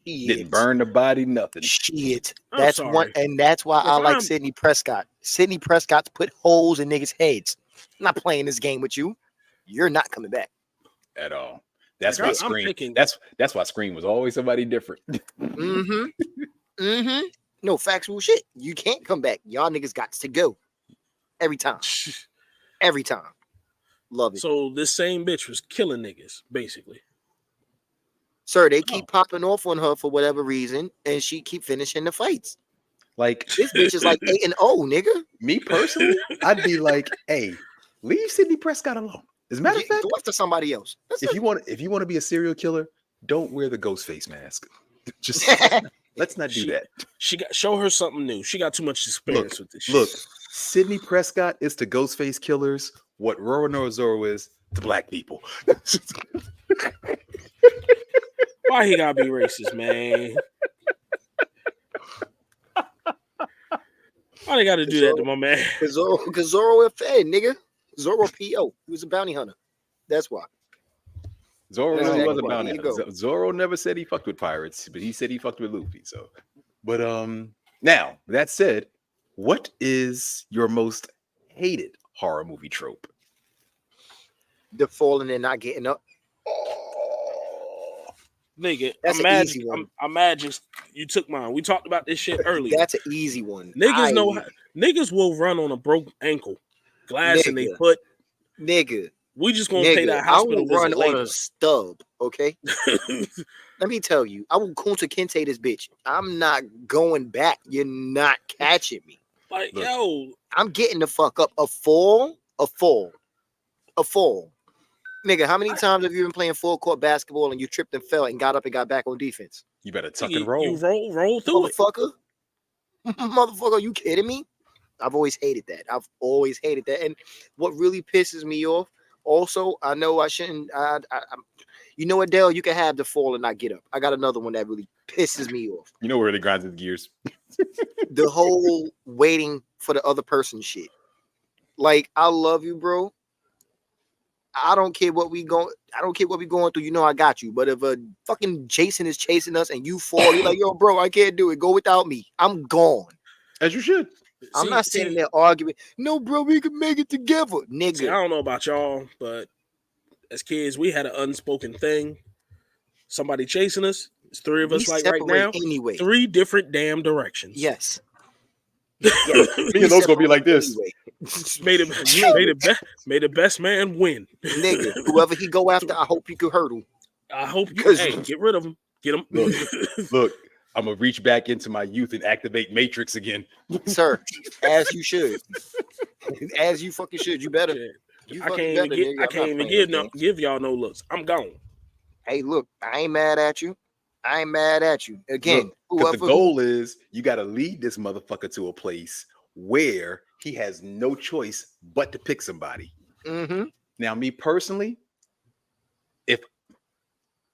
Shit. Didn't burn the body. Nothing. Shit. I'm That's sorry. one, and that's why I like Sidney Prescott. Sidney Prescott's put holes in niggas' heads. I'm not playing this game with you. You're not coming back At all. That's Like, why Scream. That's why Scream was always somebody different. No factual shit. You can't come back. Y'all niggas got to go every time. Every time. Love it. So this same bitch was killing niggas, basically. Sir, they keep popping off on her for whatever reason, and she keep finishing the fights. Like this bitch is like 8-0, nigga. Me personally, I'd be like, hey, leave Sidney Prescott alone. As a matter of fact, go after somebody else. If you want to be a serial killer, don't wear the ghost face mask. Just let's not do that. Show her something new. She got too much experience with this shit. Look, Sidney Prescott is to ghost face killers what Roro Zorro is to black people. Why he gotta be racist, man? Why they gotta do that to my man? Because Zorro a fed, nigga. Zorro P.O. He was a bounty hunter. That's why. Zorro really was a bounty hunter. Zorro never said he fucked with pirates, but he said he fucked with Luffy. So, but now that said, what is your most hated horror movie trope? The falling and not getting up. Nigga, that's an easy one. I'm mad you took mine. We talked about this shit earlier. That's an easy one. Niggas will run on a broke ankle, glass in they foot. Nigga. We just gonna pay that hospital I will run on a stub, okay? Let me tell you, I will Kunta Kinte this bitch. I'm not going back. You're not catching me. Like, yo. I'm getting the fuck up. A fall. Nigga, how many times have you been playing full court basketball and you tripped and fell and got up and got back on defense? You better tuck and roll. You roll through motherfucker. Motherfucker, are you kidding me? I've always hated that. And what really pisses me off, also, I know I shouldn't. You know what, Dale? You can have the fall and not get up. I got another one that really pisses me off. You know where it grinds his gears. The whole waiting for the other person shit. Like, I love you, bro. I don't care what we going through. You know I got you. But if a fucking Jason is chasing us and you fall, you're like, yo, bro, I can't do it. Go without me. I'm gone. As you should. I'm not sitting there arguing. No, bro, we can make it together, nigga. See, I don't know about y'all, but as kids, we had an unspoken thing. Somebody chasing us. It's three of us, like right now. Anyway, 3 different damn directions. Yes. Me and those gonna be like this. Anyway. May the best man win. Nigga, whoever he go after, I hope you could hurt him. I hope you get rid of him. Get him. Look, I'm gonna reach back into my youth and activate Matrix again. Sir, as you should. As you fucking should. You better. I can't even give y'all no looks. I'm gone. Hey, look, I ain't mad at you. Again, because the goal is you got to lead this motherfucker to a place where he has no choice but to pick somebody. Mm-hmm. Now, me personally, if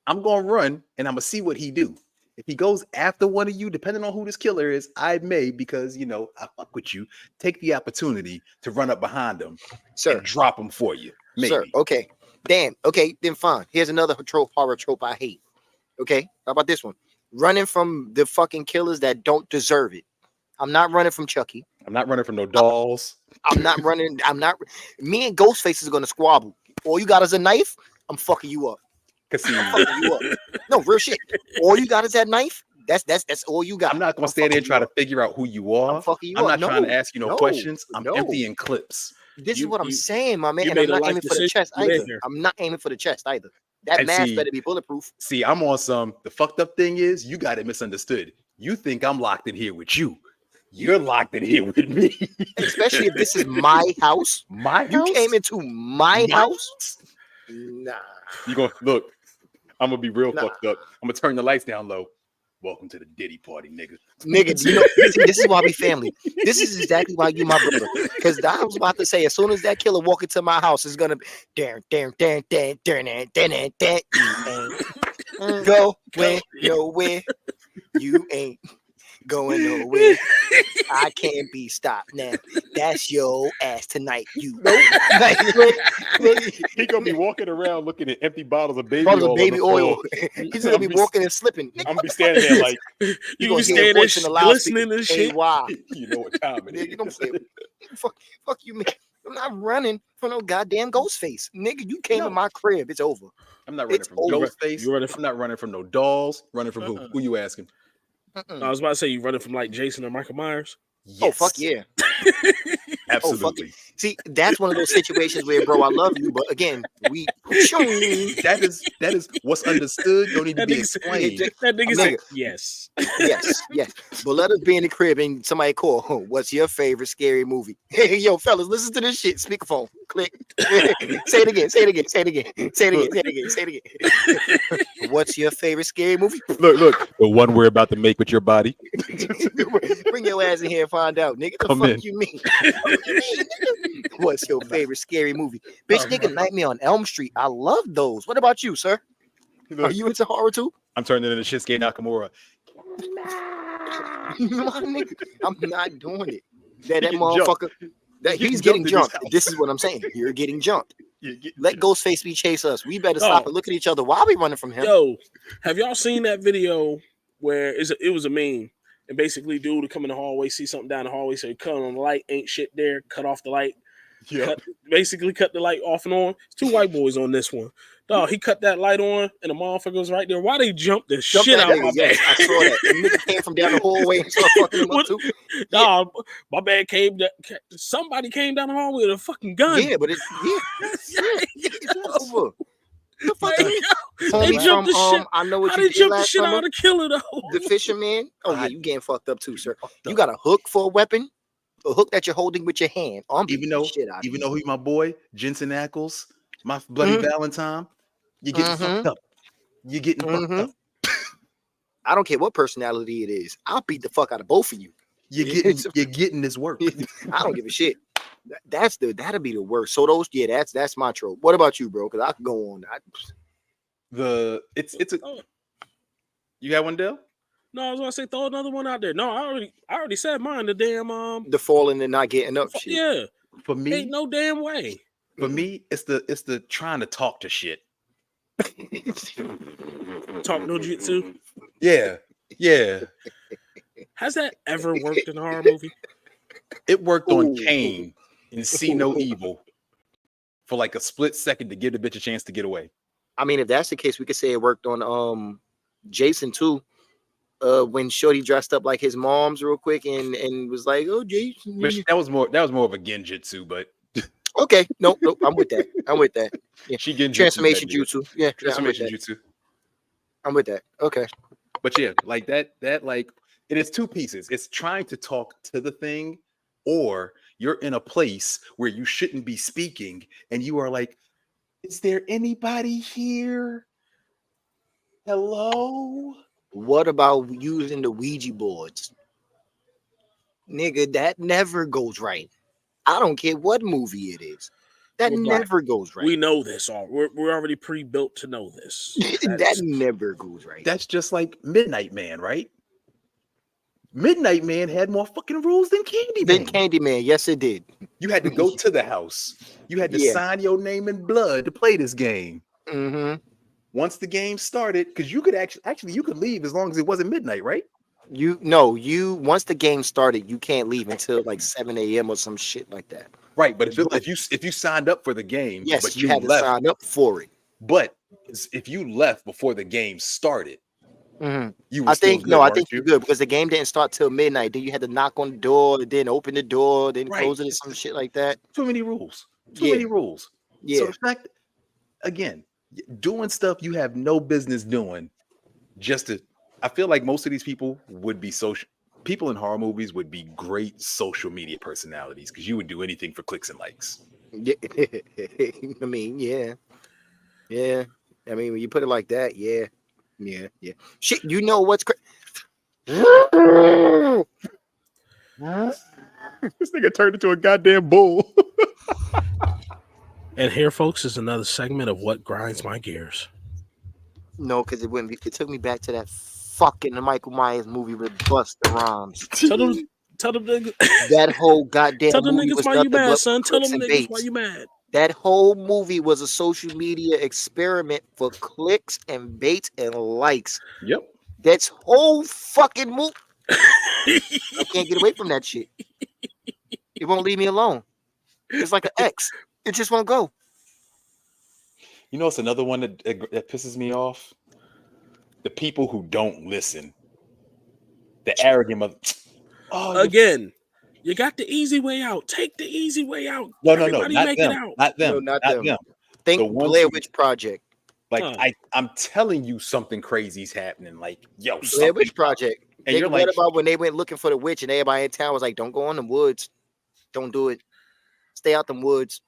I'm gonna run and I'm gonna see what he do. If he goes after one of you, depending on who this killer is, I may, because I fuck with you, take the opportunity to run up behind him, sir, and drop him for you. Maybe. Sir, okay, damn, okay, then fine. Here's another horror trope I hate. Okay, how about this one? Running from the fucking killers that don't deserve it. I'm not running from Chucky. I'm not running from no dolls. I'm not running. Me and Ghostface is gonna squabble. All you got is a knife. I'm fucking you up. I'm fucking you up. No, real shit. All you got is that knife. That's all you got. I'm not gonna stand there and try to figure out who you are. I'm not trying to ask you no questions. I'm emptying clips. This is what I'm saying, my man. And I'm not aiming for the chest either. I'm not aiming for the chest either. That mask better be bulletproof. See, I'm on some. The fucked up thing is, you got it misunderstood. You think I'm locked in here with you. You're locked in here with me. Especially if this is my house. My house? You came into my house? Nah. You gonna look. I'm gonna be real fucked up. I'm gonna turn the lights down low. welcome to the Diddy party, nigga. Nigga, you know, see, this is why we family. This is exactly why you my brother. Because I was about to say, as soon as that killer walk into my house, it's gonna be damn. You ain't going nowhere. You ain't going nowhere. I can't be stopped now. That's your ass tonight. You Look, he gonna be walking around looking at empty bottles of baby bottles of oil. baby on the oil. floor. He's gonna be walking and slipping. Nigga, I'm what be the standing fuck there is like, this? You gonna be hear a standing there voice in the loudspeaker. glistening and shit. KY. you know what time it is. Nigga, don't play with me. Fuck you, man. I'm not running from no goddamn ghost face. Nigga, you came in my crib. It's over. I'm not running It's from over. Ghostface. You running from? I'm not running from no dolls. Running from who? Who you asking? I was about to say you running from like Jason or Michael Myers. Yes. Oh, fuck yeah. Absolutely. Oh, fuck it. See, that's one of those situations where, bro, I love you, but again, that is what's understood. Don't need to That be nigga explained. That nigga Nigga. said yes. yes. But let us be in the crib and somebody call. What's your favorite scary movie? Hey, yo, fellas, listen to this shit. Speakerphone. Click. Say it again. What's your favorite scary movie? Look, the one we're about to make with your body. Bring your ass in here and find out, nigga. The Come fuck in. you mean? What you mean, nigga? What's your favorite scary movie? Bitch, nigga, Nightmare on Elm Street. I love those. What about you, sir? Look, Are you into horror too? I'm turning into Shinsuke Nakamura. My nigga, I'm not doing it. That getting motherfucker. That He's he's getting getting jumped in jumped. this This is what I'm saying. You're getting jumped. You're getting Let Ghostface be chase us. We better stop and look at each other while we running from him. Yo, have y'all seen that video where it was a meme? And basically, dude would come in the hallway, see something down the hallway, say, cut on the light, ain't shit there, cut off the light. Yep. Basically cut the light off and on. It's two white boys on this one. Dog, he cut that light on and the motherfucker was right there. Why they jumped the shit out my bag? I saw that. The nigga came from down the hallway and started fucking him up too. Dog, my bag somebody came down the hallway with a fucking gun. Yeah, but it's over. The fuck Like, homie they jumped the shit. I know what How you they did jumped the last shit summer. out of Killer though? The fisherman. Oh yeah, you getting fucked up too, sir. You got a hook for a weapon, a hook that you're holding with your hand. Even though he's my boy, Jensen Ackles, my bloody Valentine, you're getting fucked up. You're getting fucked up. I don't care what personality it is. I'll beat the fuck out of both of you. You're getting this work. I don't give a shit. That'll be the worst. So that's my trope. What about you, bro? Because I could go on. You got one, Dale? No, I was gonna say throw another one out there. No, I already said mine. The damn the falling and not getting up shit. Yeah. For me, ain't no damn way. For me, it's the trying to talk to shit. Talk no jutsu. Yeah. Has that ever worked in a horror movie? It worked on Kane in See No Evil for like a split second to give the bitch a chance to get away. I mean, if that's the case, we could say it worked on Jason too. When Shorty dressed up like his mom's real quick and was like, "Oh, Jason," that was more of a genjutsu, but okay, nope, I'm with that. Yeah, she genjutsu transformation jutsu. Yeah, transformation jutsu. I'm with that. Okay, but yeah, like that like it is two pieces. It's trying to talk to the thing, or you're in a place where you shouldn't be speaking, and you are like, "Is there anybody here? Hello." What about using the Ouija boards? Nigga, that never goes right. I don't care what movie it is. That never goes right. We know this. We're already pre-built to know this. That never goes right. That's just like Midnight Man, right? Midnight Man had more fucking rules than Candyman. Yes, it did. You had to go to the house. You had to sign your name in blood to play this game. Mm-hmm. Once the game started, because you could actually you could leave as long as it wasn't midnight, right? Once the game started, you can't leave until like 7 a.m. or some shit like that. Right, but if you signed up for the game, yes, but you had to sign up for it. But if you left before the game started, you were I think you're good because the game didn't start till midnight. Then you had to knock on the door, then open the door, then close it, or some shit like that. Too many rules. Many rules. Yeah. So the fact, again, doing stuff you have no business doing, I feel like most of these people would be people in horror movies would be great social media personalities because you would do anything for clicks and likes. Yeah. I mean, yeah. I mean, when you put it like that, yeah. Shit, you know what's crazy? This nigga turned into a goddamn bull. And here, folks, is another segment of what grinds my gears. No, because it wouldn't be. It took me back to that fucking Michael Myers movie with Busta Rhymes. Tell them, tell them niggas, That whole goddamn tell them movie niggas was why you nothing mad, but son. Tell clicks them and niggas why baits. you mad. That whole movie was a social media experiment for clicks and baits and likes. Yep. That's whole fucking movie. I can't get away from that shit. It won't leave me alone. It's like an X. It just won't go. You know, it's another one that pisses me off. The people who don't listen. The arrogant mother. Oh, Again, you got the easy way out. Take the easy way out. no, Everybody not make them, it out. not them, No, not not them. them. Think The ones Blair who- Witch Project. Like Huh. I'm telling you, something crazy's happening. Like yo, Blair something. Witch Project. And Nigga, you're what like, about when they went looking for the witch and everybody in town was like, "Don't go in the woods. Don't do it. Stay out them woods.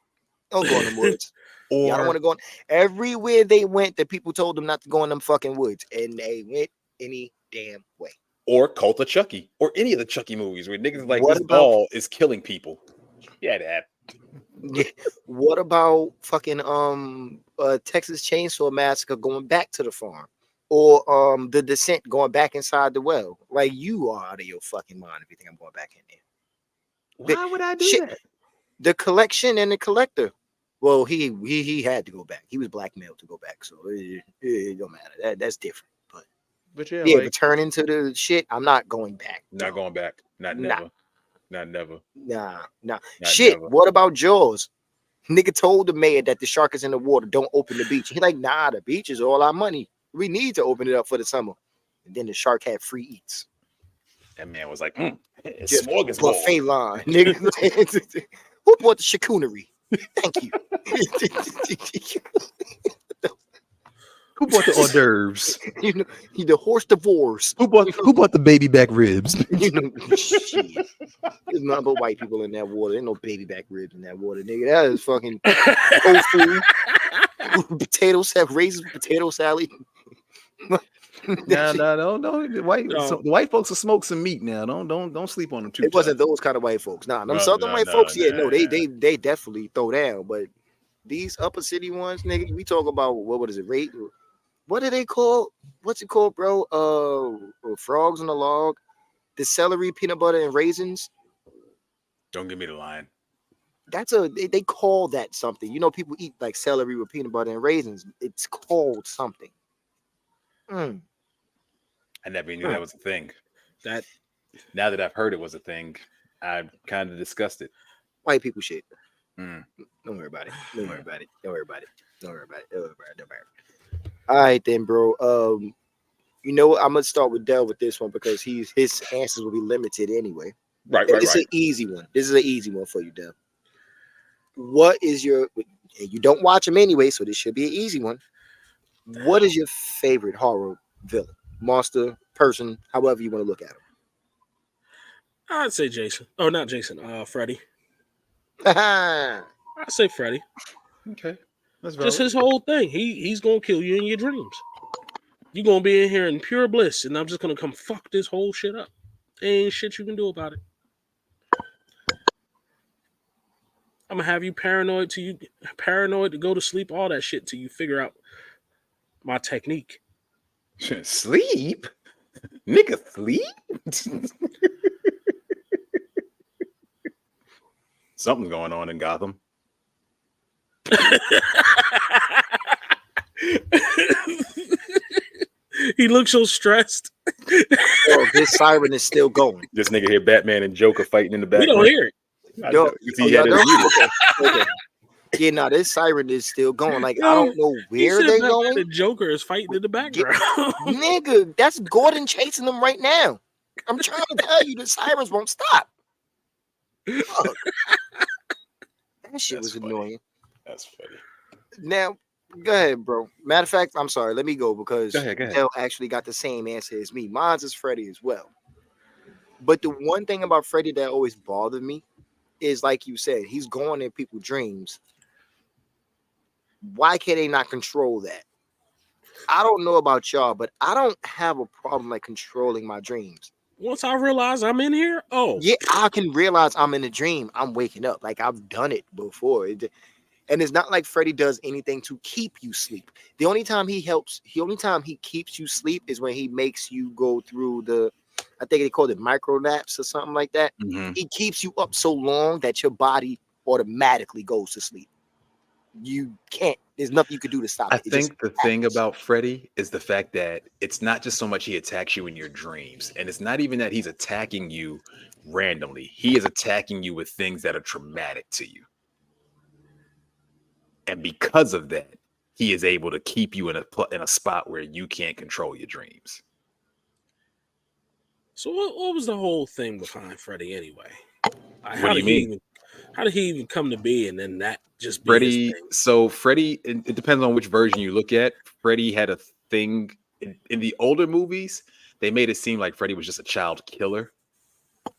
Don't go in them woods. Y'all don't want or to go in." Everywhere they went, the people told them not to go in them fucking woods, and they went any damn way. or Cult of Chucky, or any of the Chucky movies where niggas like What this about- ball is killing people. Yeah, that. What about fucking Texas Chainsaw Massacre going back to the farm, or The Descent going back inside the well? Like, you are out of your fucking mind if you think I'm going back in there. Why would I do shit. that? The collection and the collector. Well, he had to go back. He was blackmailed to go back, so it don't matter. That's different. But yeah, Yeah, like returning to the shit. I'm not going back. not going back. Not Nah. never. Not never. Nah. Not Shit. never. What about Jaws? Nigga told the mayor that the shark is in the water. Don't open the beach. He like, nah, the beach is all our money. We need to open it up for the summer. And then the shark had free eats. That man was like, it's Just smorgasbord. buffet line, nigga. Who bought the charcuterie? Thank you. Who bought the hors d'oeuvres? You know, the horse divorce. Who bought the baby back ribs? You know, shit. There's nothing but white people in that water. Ain't no baby back ribs in that water, nigga. That is fucking tofu, potato salad, raisins, potato salad. No. The white, No. the white folks will smoke some meat now. Don't sleep on them too. It wasn't those kind of white folks. Nah, them No, southern no, white no, folks, yeah, no, no, they definitely throw down. But these upper city ones, nigga, we talk about what is it? Rate? What are they called? What's it called, bro? Frogs on the log, the celery, peanut butter, and raisins. Don't give me the line. That's they call that something. You know, people eat like celery with peanut butter and raisins. It's called something. Mm. I never knew that was a thing. That Now that I've heard it was a thing, I'm kind of disgusted. White people shit. Mm. Don't worry about it. Don't worry about it. Don't worry about it. Don't worry about it. Don't worry about it. Don't worry about it. All right then, bro. You know what? I'm gonna start with Dell with this one because his answers will be limited anyway. Right, It's an easy one. This is an easy one for you, Dell. What is your? And you don't watch them anyway, so this should be an easy one. What is your favorite horror villain, monster, person, however you want to look at him? I'd say Jason. Oh, not Jason. Freddy. Haha. I'd say Freddy. Okay. That's Just valid. his whole thing. He's gonna kill you in your dreams. You're gonna be in here in pure bliss, and I'm just gonna come fuck this whole shit up. Ain't shit you can do about it. I'm gonna have you paranoid to go to sleep, all that shit till you figure out my technique. Sleep? Nigga, sleep? Something's going on in Gotham. He looks so stressed. Oh, this siren is still going. This nigga hear Batman and Joker fighting in the We background. don't hear it. I Yo, know, 'cause oh, he y'all had it know? muted. Okay. Yeah, no, this siren is still going. Like, I Yo, don't know He where said they Batman going. and Joker is fighting in the background. Nigga, that's Gordon chasing them right now. I'm trying to tell you, the sirens won't stop. Fuck. That shit That's was funny. annoying. That's funny. Now, go ahead, bro. Matter of fact, I'm sorry. Let me go because Go ahead. Dell actually got the same answer as me. Mine's is Freddy as well. But the one thing about Freddy that always bothered me is, like you said, he's going in people's dreams. Why can't they not control that? I don't know about y'all, but I don't have a problem like controlling my dreams. Once I realize I'm in here, oh, Yeah, I can realize I'm in a dream. I'm waking up. Like I've done it before. And it's not like Freddy does anything to keep you sleep. The only time he keeps you sleep is when he makes you go through I think they called it micro naps or something like that. Mm-hmm. He keeps you up so long that your body automatically goes to sleep. You can't, there's nothing you could do to stop I it. It just think the thing happens. about Freddy is the fact that it's not just so much he attacks you in your dreams, and it's not even that he's attacking you randomly. He is attacking you with things that are traumatic to you. And because of that, he is able to keep you in a spot where you can't control your dreams. so what was the whole thing behind Freddy anyway? Like, What do you mean? how did he even come to be, and then that just be his Freddy, thing? so Freddy, it depends on which version you look at. Freddy had a thing in the older movies. They made it seem like Freddy was just a child killer.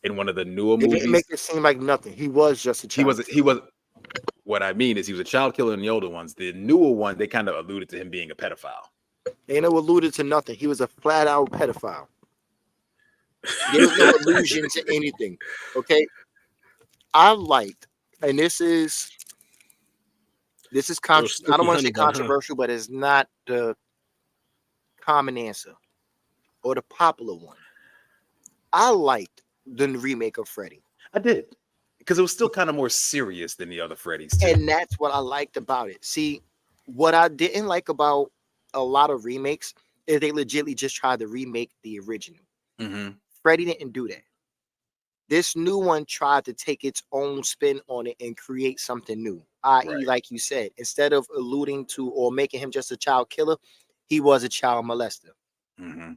In one of the newer They didn't movies, make it seem like nothing. He was just a he child. was he was. What I mean is, he was a child killer in the older ones. The newer one, they kind of alluded to him being a pedophile. They never alluded to nothing. He was a flat out pedophile. There was no allusion to anything. Okay. I liked, and this is Little I don't sticky want to honey say bun, huh? controversial, but it's not the common answer or the popular one. I liked the remake of Freddy. I did, because it was still kind of more serious than the other Freddys too. And that's what I liked about it. See, what I didn't like about a lot of remakes is they legitimately just tried to remake the original. Mm-hmm. Freddy didn't do that. This new one tried to take its own spin on it and create something new. I.e., Right. like you said, instead of alluding to or making him just a child killer, he was a child molester. Mm-hmm.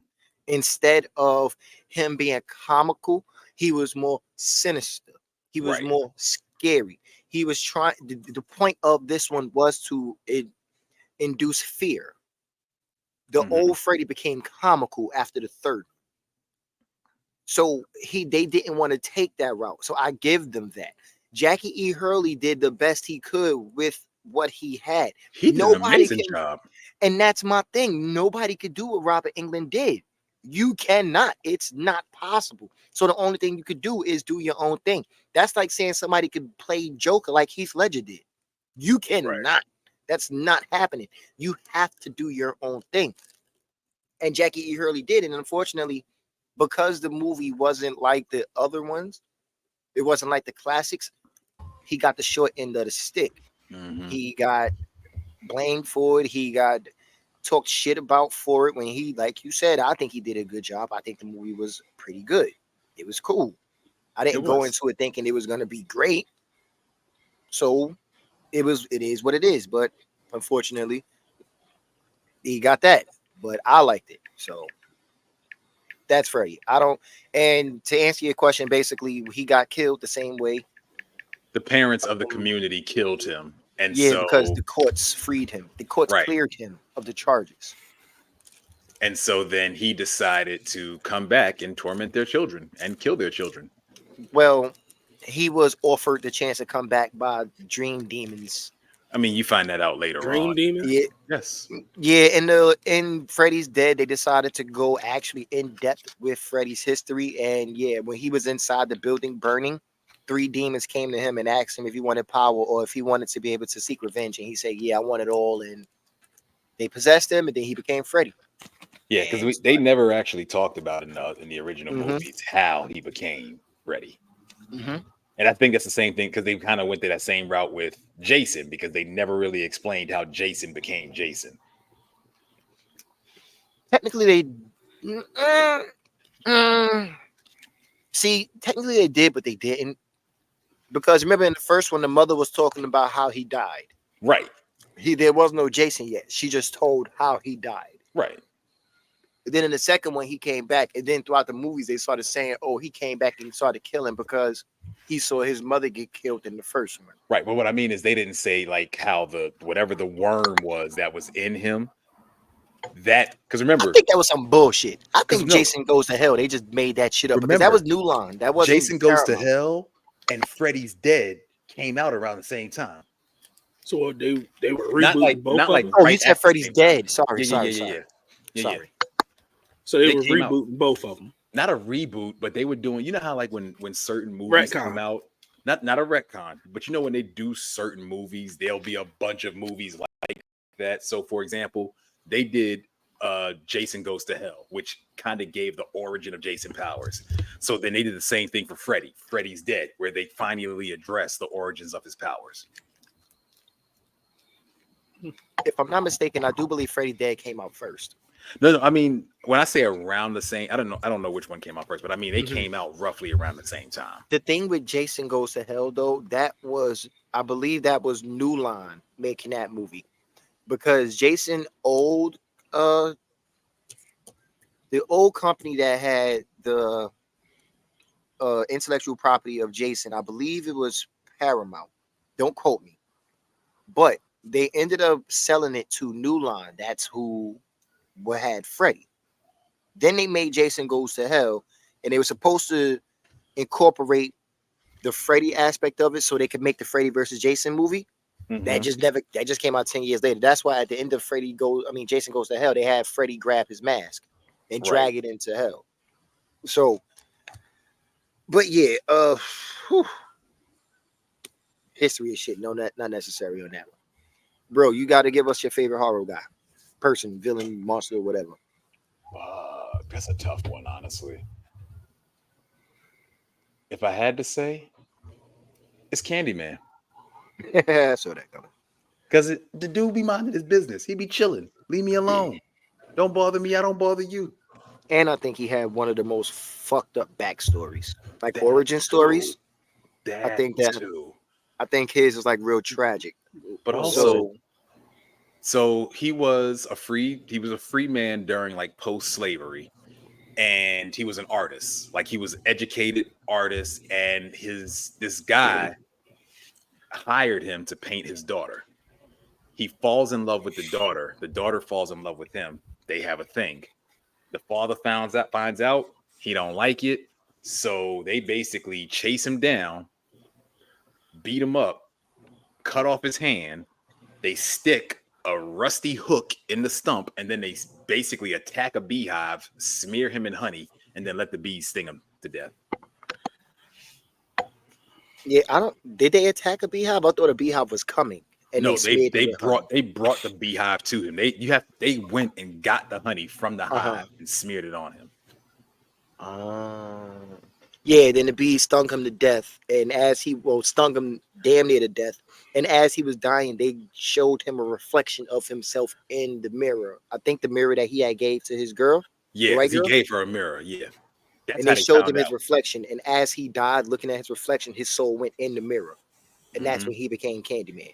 Instead of him being comical, he was more sinister. He was Right. more scary. He was trying. The point of this one was to induce fear. The Mm-hmm. old Freddy became comical after the third. So they didn't want to take that route. So I give them that. Jackie E. Hurley did the best he could with what he had. He did an Nobody amazing can, job. and that's my thing. Nobody could do what Robert Englund did. You cannot. It's not possible. So the only thing you could do is do your own thing. That's like saying somebody could play Joker like Heath Ledger did. You Right. cannot. That's not happening. You have to do your own thing. And Jackie E. Hurley did. And unfortunately, because the movie wasn't like the other ones, it wasn't like the classics, he got the short end of the stick. Mm-hmm. He got blamed for it. He got talked shit about for it when he, like you said, I think he did a good job. I think the movie was pretty good. It was cool. I didn't It go was. into it thinking it was going to be great. So it is what it is. But unfortunately, he got that. But I liked it. So that's Freddy. I don't. And to answer your question, basically, he got killed the same way. The parents of the community killed him, and Yeah, because so the courts freed him. The courts right, cleared him of the charges. and so then he decided to come back and torment their children and kill their children. Well, he was offered the chance to come back by dream demons. I mean, you find that out later Dream on. demons. Yeah, Yes. yeah. In Freddy's Dead, they decided to go actually in depth with Freddy's history, and yeah, when he was inside the building burning, 3 demons came to him and asked him if he wanted power or if he wanted to be able to seek revenge, and he said, "Yeah, I want it all." And they possessed him, and then he became Freddy. Yeah, And because they never actually talked about in the original Mhm. movies how he became Freddy. Mhm. And I think that's the same thing because they kind of went through that same route with Jason because they never really explained how Jason became Jason. technically they mm, mm, see, technically they did, but they didn't. Because remember in the first one, the mother was talking about how he died. Right, There was no Jason yet. She just told how he died. right. And then in the second one, he came back. And then throughout the movies, they started saying, "Oh, he came back and started killing because he saw his mother get killed in the first one." Right. But what I mean is they didn't say like how the whatever the worm was that was in him. That because I remember, think that was some bullshit. I because think no, Jason Goes to Hell. They just made that shit up because that remember, was New Line. That wasn't Jason Goes to Paramount. Hell and Freddy's Dead came out around the same time. So they were Not rebooting like both not of like them. Oh, you right said at the Freddy's same time. dead. Sorry, Yeah, yeah, sorry, yeah, yeah, sorry, yeah, yeah, yeah. sorry. So they They were came out rebooting both of them. not a reboot, but they were doing. You know how like when certain movies come Retcon. out, not a retcon, but you know when they do certain movies, there'll be a bunch of movies like that. So for example, they did Jason Goes to Hell, which kind of gave the origin of Jason Powers. So then they did the same thing for Freddy. Freddy's Dead, where they finally addressed the origins of his powers. If I'm not mistaken, I do believe Freddy Dead came out first. No, I mean when I say around the same, I don't know which one came out first, but I mean they Mhm. came out roughly around the same time. The thing with Jason Goes to Hell, though, that was, I believe that was New Line making that movie because Jason old, uh, the old company that had the intellectual property of Jason, I believe it was Paramount. Don't quote me, but they ended up selling it to New Line. That's who had Freddy. Then they made Jason Goes to Hell, and they were supposed to incorporate the Freddy aspect of it so they could make the Freddy versus Jason movie. That Mm-hmm. just never, that just came out 10 years later. That's why at the end of Jason Goes to Hell, they had Freddy grab his mask and Right. drag it into hell. So, but yeah, whew, history is shit. No, not necessary on that one. Bro, you got to give us your favorite horror guy, person, villain, monster, whatever. That's a tough one, honestly. If I had to say, it's Candyman. So that coming. Because the dude be minding his business. He be chilling. Leave me alone. Don't bother me. I don't bother you. And I think he had one of the most fucked up backstories, like That origin too. stories. I That think that too. I think his is like real tragic. But What's up? also, So so he was a free man during like post-slavery. And he was an artist. Like he was educated artist, and this guy hired him to paint his daughter. He falls in love with the daughter. The daughter falls in love with him. They have a thing. The father finds out he don't like it, so they basically chase him down, beat him up, cut off his hand. They stick a rusty hook in the stump, and then they basically attack a beehive, smear him in honey, and then let the bees sting him to death. yeah, I don't. Did they attack a beehive? I thought a beehive was coming, and they No, smeared it they with honey. brought the beehive to him. They went and got the honey from the Uh huh. hive and smeared it on him. Yeah. Then the bees stung him to death, and as he stung him damn near to death, and as he was dying, they showed him a reflection of himself in the mirror. I think the mirror that he had gave to his girl, the Yeah, white because he girl, gave her a mirror. Yeah, that's and how they they showed him found his out. reflection. And as he died, looking at his reflection, his soul went in the mirror, and that's Hmm. when he became Candyman.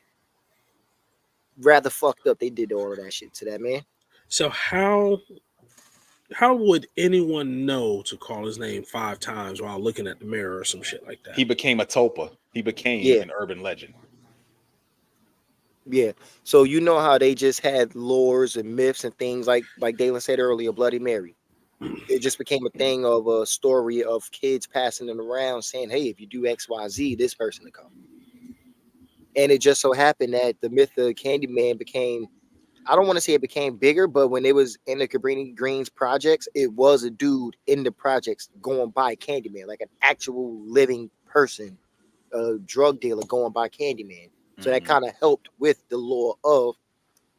Rather fucked up. They did all of that shit to that man. So how would anyone know to call his name 5 times while looking at the mirror or some shit like He that? became a tulpa. He became Yeah. an urban legend. Yeah. So you know how they just had lores and myths and things like Dalen said earlier, Bloody Mary. It just became a thing of a story of kids passing it around saying, hey, if you do XYZ, this person to come. And it just so happened that the myth of Candyman became, I don't want to say it became bigger, but when it was in the Cabrini Greens projects, it was a dude in the projects going by Candyman, like an actual living person, a drug dealer going by Candyman. So that Hmm. kind of helped with the lore of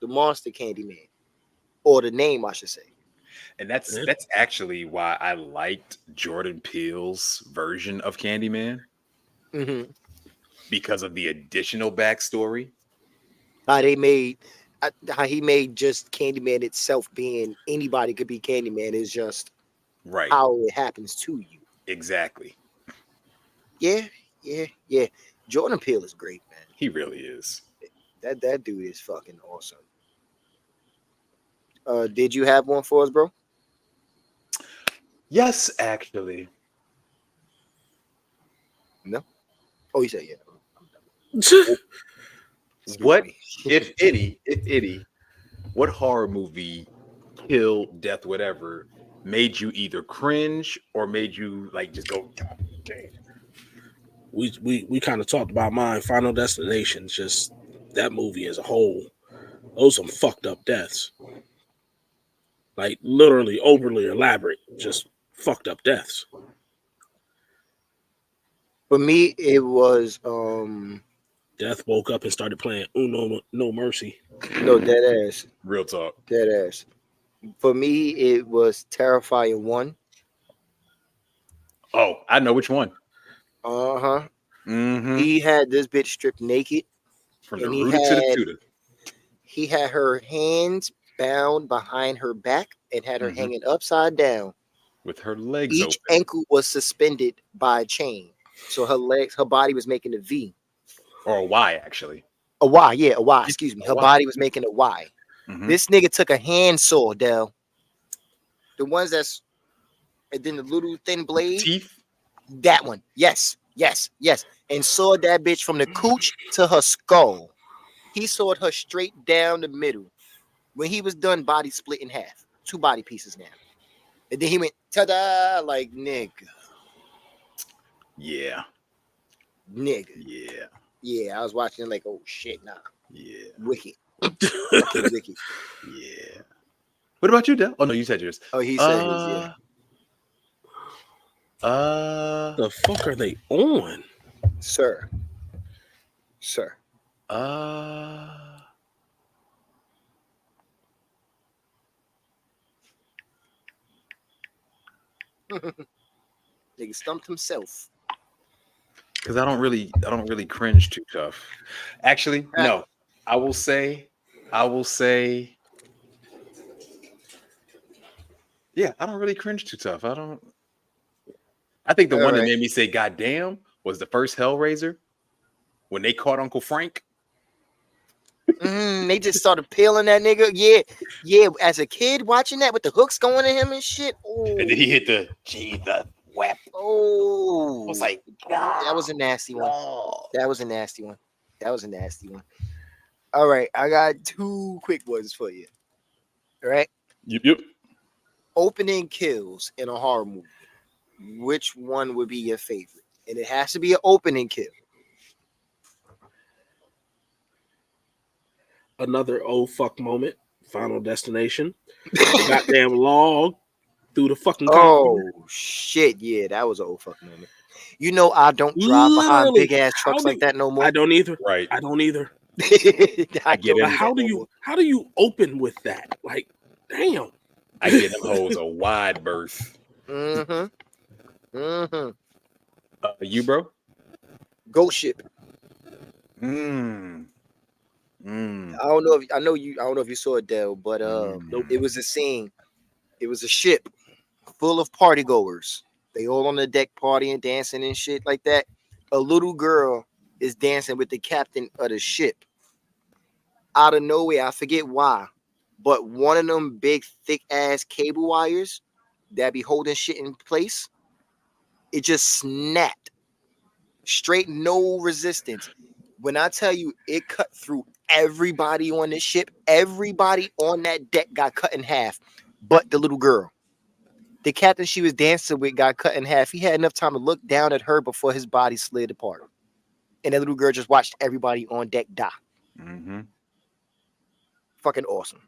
the monster Candyman, or the name, I should say. And that's Yeah. that's actually why I liked Jordan Peele's version of Candyman Mm-hmm. because of the additional backstory. How they made, how he made just Candyman itself being anybody could be Candyman is just Right. how it happens to you. Exactly. Yeah, yeah. Jordan Peele is great, man. He really is. That dude is fucking awesome. Did you have one for us, bro? Yes, actually. No. Oh, you said yeah. What Stupid. if any, what horror movie, kill, death, whatever, made you either cringe or made you like just go, God damn. We kind of talked about mine. Final Destinations, just that movie as a whole, those some fucked up deaths. Like literally overly elaborate, just fucked up deaths. For me, it was Death woke up and started playing Uno No Mercy. no dead ass, Real talk. dead ass. For me, it was Terrifying 1. Oh, I know which one. Uh-huh. Mm-hmm. He had this bitch stripped naked, From the and rooter to the tutor. he had her hands bound behind her back and had her hanging upside down. With her legs Each open. ankle was suspended by a chain. So her body was making a V. Or a Y, actually. A Y, yeah, a Y, excuse me. A Her Y. body was making a Y. Mhm. This nigga took a handsaw, Dell. The ones that's, and then the little thin blade. Teeth. That one. Yes, yes, yes. And sawed that bitch from the cooch to her skull. He sawed her straight down the middle. When he was done, body split in half. 2 body pieces now. And then he went, ta-da, like, nigga. Yeah. Nigga. Yeah. Yeah, I was watching it like, oh shit, nah. Yeah. Wicked. Fucking wicked. Yeah. What about you, Del? Oh no, you said yours. Oh, he said his, yeah. The fuck are they on? Sir. Sir. Nigga stumped himself. Because I don't really cringe too tough. Actually, no. I will say, yeah, I don't really cringe too tough. I think the All one that right. made me say "God damn" was the first Hellraiser when they caught Uncle Frank. They just started peeling that nigga. Yeah, yeah. As a kid watching that with the hooks going to him and shit. Oh, And then he hit the Jesus weapon. oh, I was like, that was a nasty one. no. That was a nasty one. That was a nasty one. All right, I got 2 quick ones for you. All right, Yep. opening kills in a horror movie. Which one would be your favorite? And it has to be an opening kill. Another oh fuck moment. Final Destination. Goddamn log through the fucking concrete. Oh shit! Yeah, that was an old fuck moment. You know, I don't drive behind Literally, big ass trucks like that no more. I don't either. Right. I don't either. I get don't him. do How that do no more. how do you open with that? Like, damn. I get them hoes a wide berth. Mm-hmm. Mm-hmm. You, bro? Ghost ship. Mm. I don't know if I don't know if you saw it, Dell, but Nope. it was a scene. It was a ship full of party goers. They all on the deck partying, dancing and shit like that. A little girl is dancing with the captain of the ship. Out of nowhere, I forget why, but one of them big thick ass cable wires that be holding shit in place, it just snapped. Straight, no resistance. When I tell you it cut through everybody on the ship, everybody on that deck got cut in half, but the little girl. The captain she was dancing with got cut in half. He had enough time to look down at her before his body slid apart. And that little girl just watched everybody on deck die. Mm-hmm. Fucking awesome.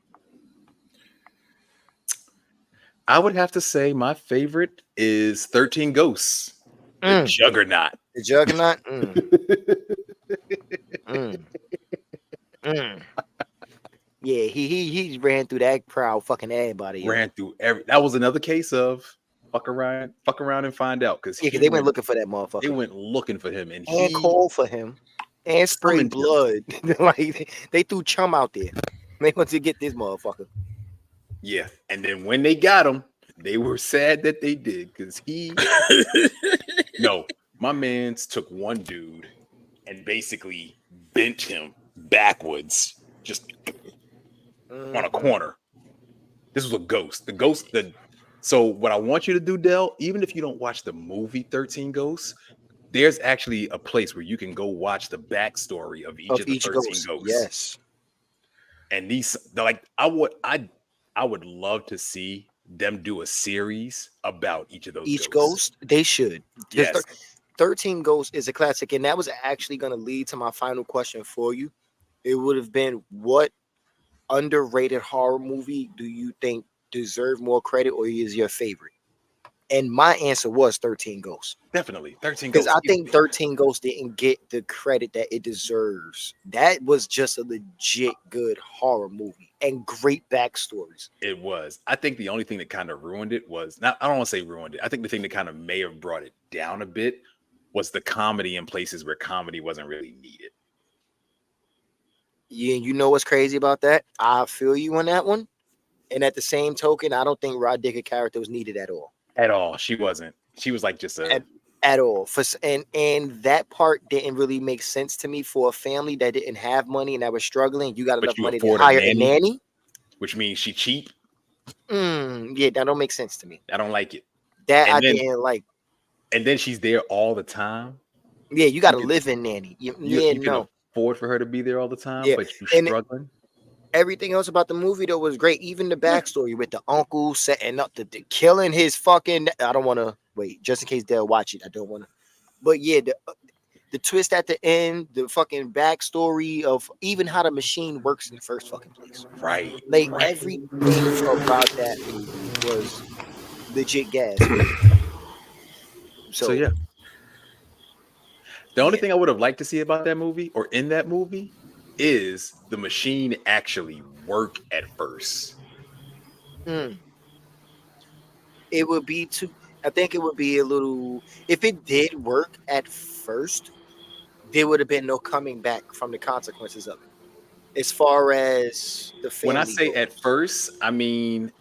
I would have to say my favorite is 13 Ghosts. The Juggernaut. The Juggernaut. Yeah, he ran through that crowd, fucking everybody. Ran through every. That was another case of fuck around and find out because Yeah, because they went looking for that motherfucker. They went looking for him and he called for him and sprayed blood. Like they threw chum out there. They want to get this motherfucker. Yeah, and then when they got him, they were sad that they did because he. No, my man's took one dude and basically bent him backwards, just on a corner. This was a ghost. The ghost. So what I want you to do, Del, even if you don't watch the movie 13 Ghosts, there's actually a place where you can go watch the backstory of each of the 13 ghosts. Yes. And I would love to see them do a series about each of those Each ghosts. ghost, they should. Yes. 13 Ghosts is a classic, and that was actually going to lead to my final question for you. it would have been, what underrated horror movie do you think deserve more credit or is your favorite? And my answer was 13 Ghosts. Definitely 13 Because I Ghosts. think 13 Ghosts didn't get the credit that it deserves. That was just a legit good horror movie and great backstories. It was. I think the only thing that kind of ruined it was not. I don't want to say ruined it. I think the thing that kind of may have brought it down a bit was the comedy in places where comedy wasn't really needed. Yeah, you know what's crazy about that? I feel you on that one. And at the same token, I don't think Rod Dicker character was needed at all. At all. She wasn't. She was like just a. At all. And that part didn't really make sense to me for a family that didn't have money and that was struggling. You got But enough you money to afford a hire a nanny, nanny. which means she cheap. Yeah, that don't make sense to me. I don't like it. That And I then, didn't like. and then she's there all the time. Yeah, you got to You can, live in nanny. you can No. afford for her to be there all the time, Yeah, but you're and struggling. everything else about the movie though was great. Even the backstory with the uncle setting up the killing his fucking. I don't want to wait just in case they'll watch it. I don't want to. But yeah, the twist at the end, the fucking backstory of even how the machine works in the first fucking place. Right. Like Right. everything about that movie was legit gas. So So yeah. The only yeah, thing I would have liked to see about that movie or in that movie is the machine actually work at first. mm, it would be too. I think it would be a little. If it did work at first, there would have been no coming back from the consequences of it. As far as the When I family say goes, at first, I mean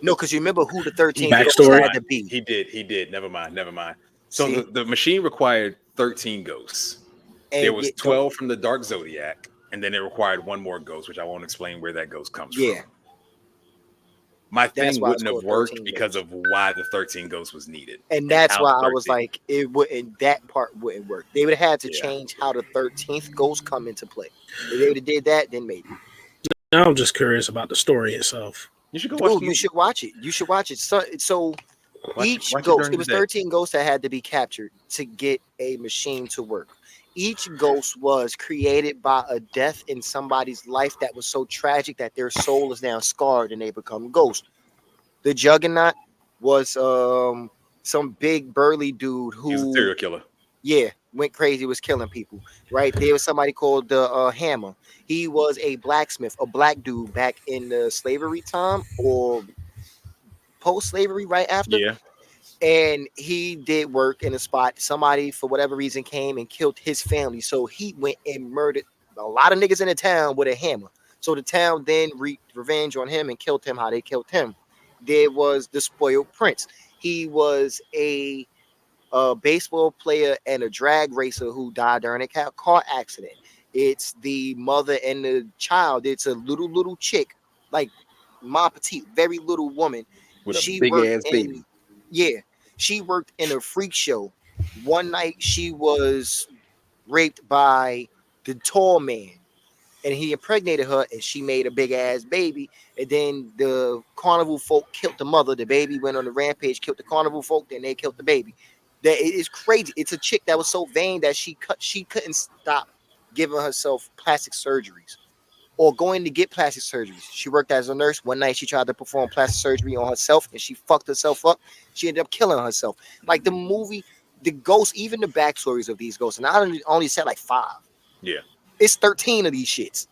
no, because you remember who the he 13th did. ghost Backstory. Never had mind. to be. He did. Never mind. Never mind. So See, the machine required 13 ghosts. There and was yeah, don't 12 from the Dark Zodiac, and then it required one more ghost, which I won't explain where that ghost comes from. yeah, My that's thing why it's wouldn't have called worked 13 because ghosts. of why the 13 ghosts was needed And and that's how why the I was 13. like, it wouldn't. That part wouldn't work. They would have had to Yeah. change how the 13th ghost come into play. If they would have did that, then maybe. Now I'm just curious about the story itself. You should go watch Dude, the you movie. should watch it. You should watch it. So each Watch it ghost, during it the was day. 13 ghosts that had to be captured to get a machine to work. Each ghost was created by a death in somebody's life that was so tragic that their soul is now scarred and they become ghosts. The Juggernaut was some big burly dude He was a who, serial killer. yeah, went crazy, was killing people. Right there was somebody called the Hammer. He was a blacksmith, a black dude back in the slavery time or post slavery, right after. Yeah. And he did work in a spot. Somebody, for whatever reason, came and killed his family. So he went and murdered a lot of niggas in the town with a hammer. So the town then wreaked revenge on him and killed him how they killed him. There was the spoiled prince. He was a baseball player and a drag racer who died during a car accident. It's the mother and the child. It's a little chick, like ma petite, very little woman. With a She big worked ass in, baby. yeah, she worked in a freak show. One night she was raped by the tall man and he impregnated her and she made a big ass baby. And then the carnival folk killed the mother. The baby went on the rampage, killed the carnival folk, then they killed the baby. That it is crazy. It's a chick that was so vain that she couldn't stop giving herself plastic surgeries or going to get plastic surgeries. She worked as a nurse. One night she tried to perform plastic surgery on herself and she fucked herself up. She ended up killing herself. Like the movie, the ghosts, even the backstories of these ghosts, and I only said like 5. Yeah. It's 13 of these shits.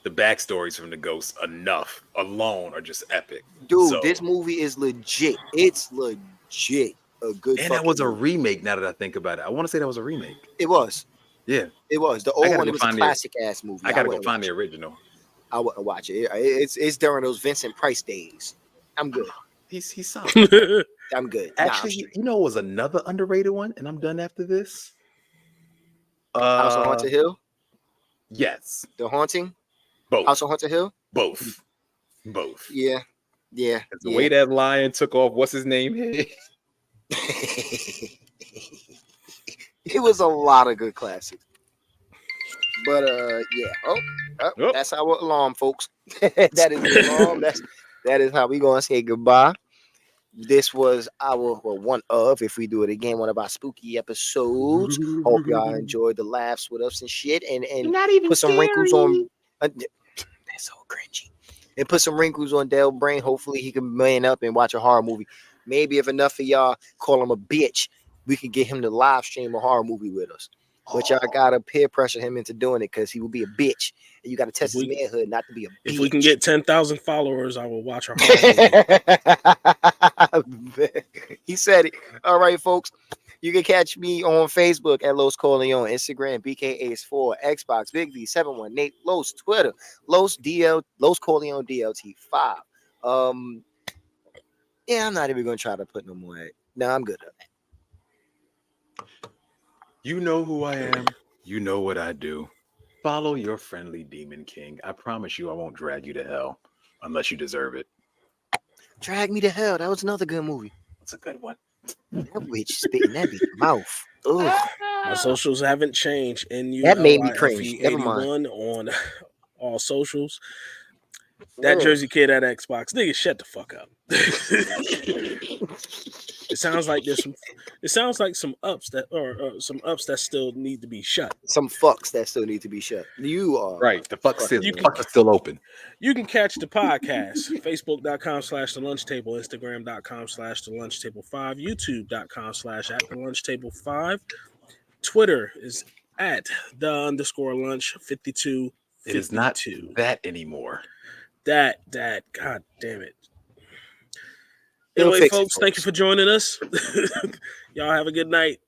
The backstories from the ghosts enough alone are just epic. Dude, So, this movie is legit. It's legit a good and that fucking was a movie. remake now that I think about it. I want to say that was a remake. It was. Yeah. It was. The I old gotta one, go it was a find classic ass movie. I gotta go wouldn't find watch the it. original. I wouldn't watch it. It's during those Vincent Price days. I'm good. He's solid. I'm good. Nah, I'm Actually, straight. you know what was another underrated one, and I'm done after this. House on Haunted Hill? Yes. The Haunting? Both. House on Haunted Hill? Both. Both. Yeah. Yeah. 'Cause the way that lion took off, what's his name? It was a lot of good classics. But yeah. Oh, Oh. that's our alarm, folks. That is the alarm. That is how we gonna say goodbye. This was one of, if we do it again, one of our spooky episodes. Hope y'all enjoyed the laughs with us and shit, and put some wrinkles on. That's so cringy. And put some wrinkles on Dale's brain. Hopefully, he can man up and watch a horror movie. Maybe if enough of y'all call him a bitch, we can get him to live stream a horror movie with us. But y'all gotta peer pressure him into doing it because he will be a bitch. And you gotta test his manhood not to be a bitch. If we can get 10,000 followers, I will watch a horror movie. He said it. All right, folks. You can catch me on Facebook at Los Corleone, Instagram BKAce4, Xbox Big V718, Los Twitter, Los Corleone DLT5. Yeah, I'm not even gonna try to put no more. No, I'm good. You know who I am. You know what I do. Follow your friendly demon king. I promise you I won't drag you to hell unless you deserve it. Drag Me to Hell. That was another good movie. That's a good one. That witch spitting that bitch mouth. Ugh. My socials haven't changed. That made me cringe. Never mind. NULIFE81 on all socials. That Jersey kid at Xbox, nigga, shut the fuck up. It sounds like there's some. It sounds like some ups that still need to be shut. Some fucks that still need to be shut. You are right. The fuck still. The fuck is still open. You can catch the podcast Facebook.com/The Lunch Table, Instagram.com/The Lunch Table 5, YouTube.com/@The Lunch Table 5. Twitter is at @the_lunch 52. It is not that anymore. That god damn it. Anyway, folks, thank you for joining us. Y'all have a good night.